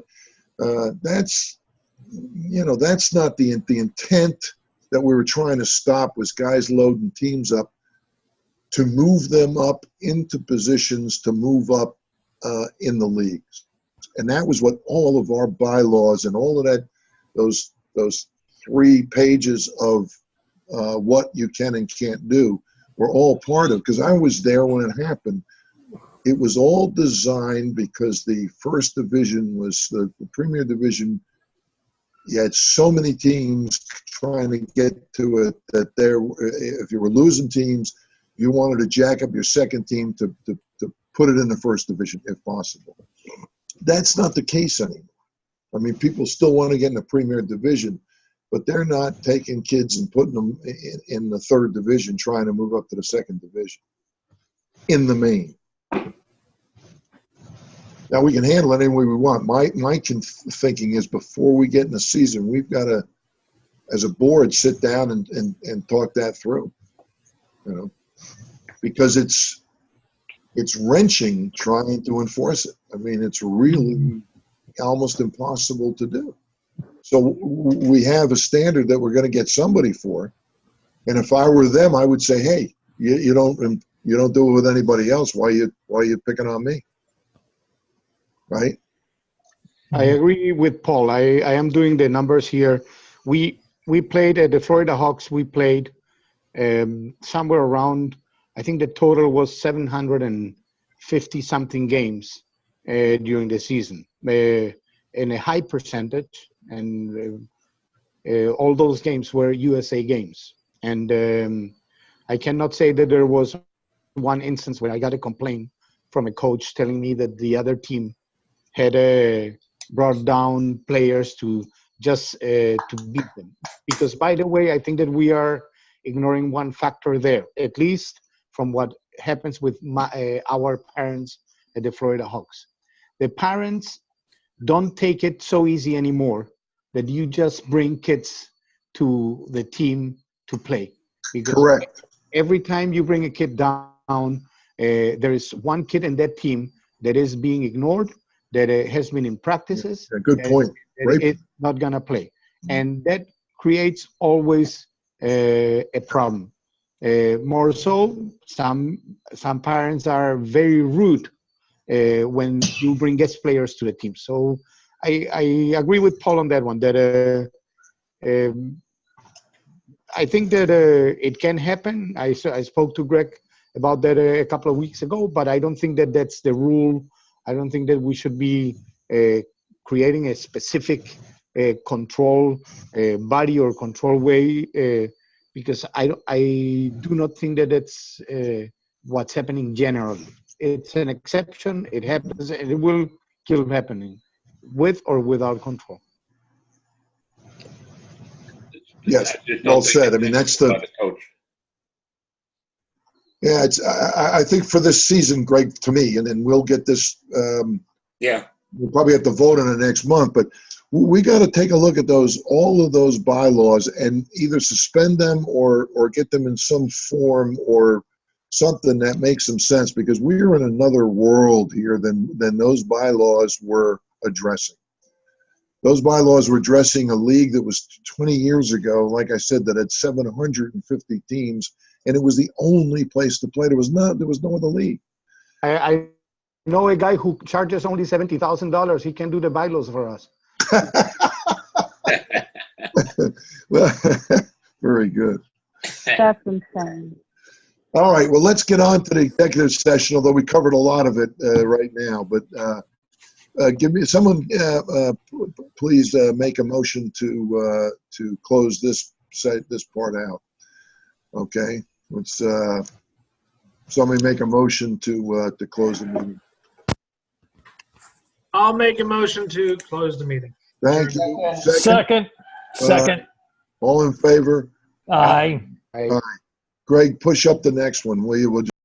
that's not the intent that we were trying to stop, was guys loading teams up to move them up into positions to move up in the leagues. And that was what all of our bylaws and all of that, those 3 pages of what you can and can't do were all part of, because I was there when it happened. It was all designed because the first division was the Premier Division. You had so many teams trying to get to it that if you were losing teams, you wanted to jack up your second team to put it in the first division if possible. That's not the case anymore. I mean, people still want to get in the Premier Division, but they're not taking kids and putting them in the third division, trying to move up to the second division in the main. Now, we can handle it any way we want. My thinking is before we get in the season, we've got to, as a board, sit down and talk that through, because it's wrenching trying to enforce it. I mean, it's really almost impossible to do. So we have a standard that we're going to get somebody for. And if I were them, I would say, hey, you don't do it with anybody else. Why are you picking on me? Right? I agree with Paul. I am doing the numbers here. We played at the Florida Hawks. We played somewhere around, I think the total was 750 something games during the season, in a high percentage, and all those games were USA games. And I cannot say that there was one instance where I got a complaint from a coach telling me that the other team had brought down players to just to beat them. Because, by the way, I think that we are ignoring one factor there, at least from what happens with our parents at the Florida Hawks. The parents don't take it so easy anymore that you just bring kids to the team to play. Because correct. Every time you bring a kid down, there is one kid in that team that is being ignored, that has been in practices. Yeah, good point. It's not going to play. And that creates always a problem. More so, some parents are very rude when you bring guest players to the team. So I agree with Paul on that one, that I think that it can happen. I spoke to Greg about that a couple of weeks ago, but I don't think that that's the rule. I don't think that we should be creating a specific control body or control way, because I do not think that that's what's happening generally. It's an exception. It happens, and it will keep happening, with or without control. Yes, well said. I mean, that's the coach. Yeah, I think for this season, Greg, to me, and then we'll get this. Yeah, we'll probably have to vote on it next month, but we got to take a look at all of those bylaws and either suspend them or get them in some form or something that makes some sense, because we're in another world here than those bylaws were addressing. Those bylaws were addressing a league that was 20 years ago, like I said, that had 750 teams, and it was the only place to play. There was no other league. I know a guy who charges only $70,000. He can do the bylaws for us. Well, very good. That's insane. All right, well, let's get on to the executive session, although we covered a lot of it right now. But please make a motion to close this part out. Okay, let's somebody make a motion to close the meeting. I'll make a motion to close the meeting. Thank you. Second. All in favor? Aye. Aye. Greg, push up the next one, will you? We'll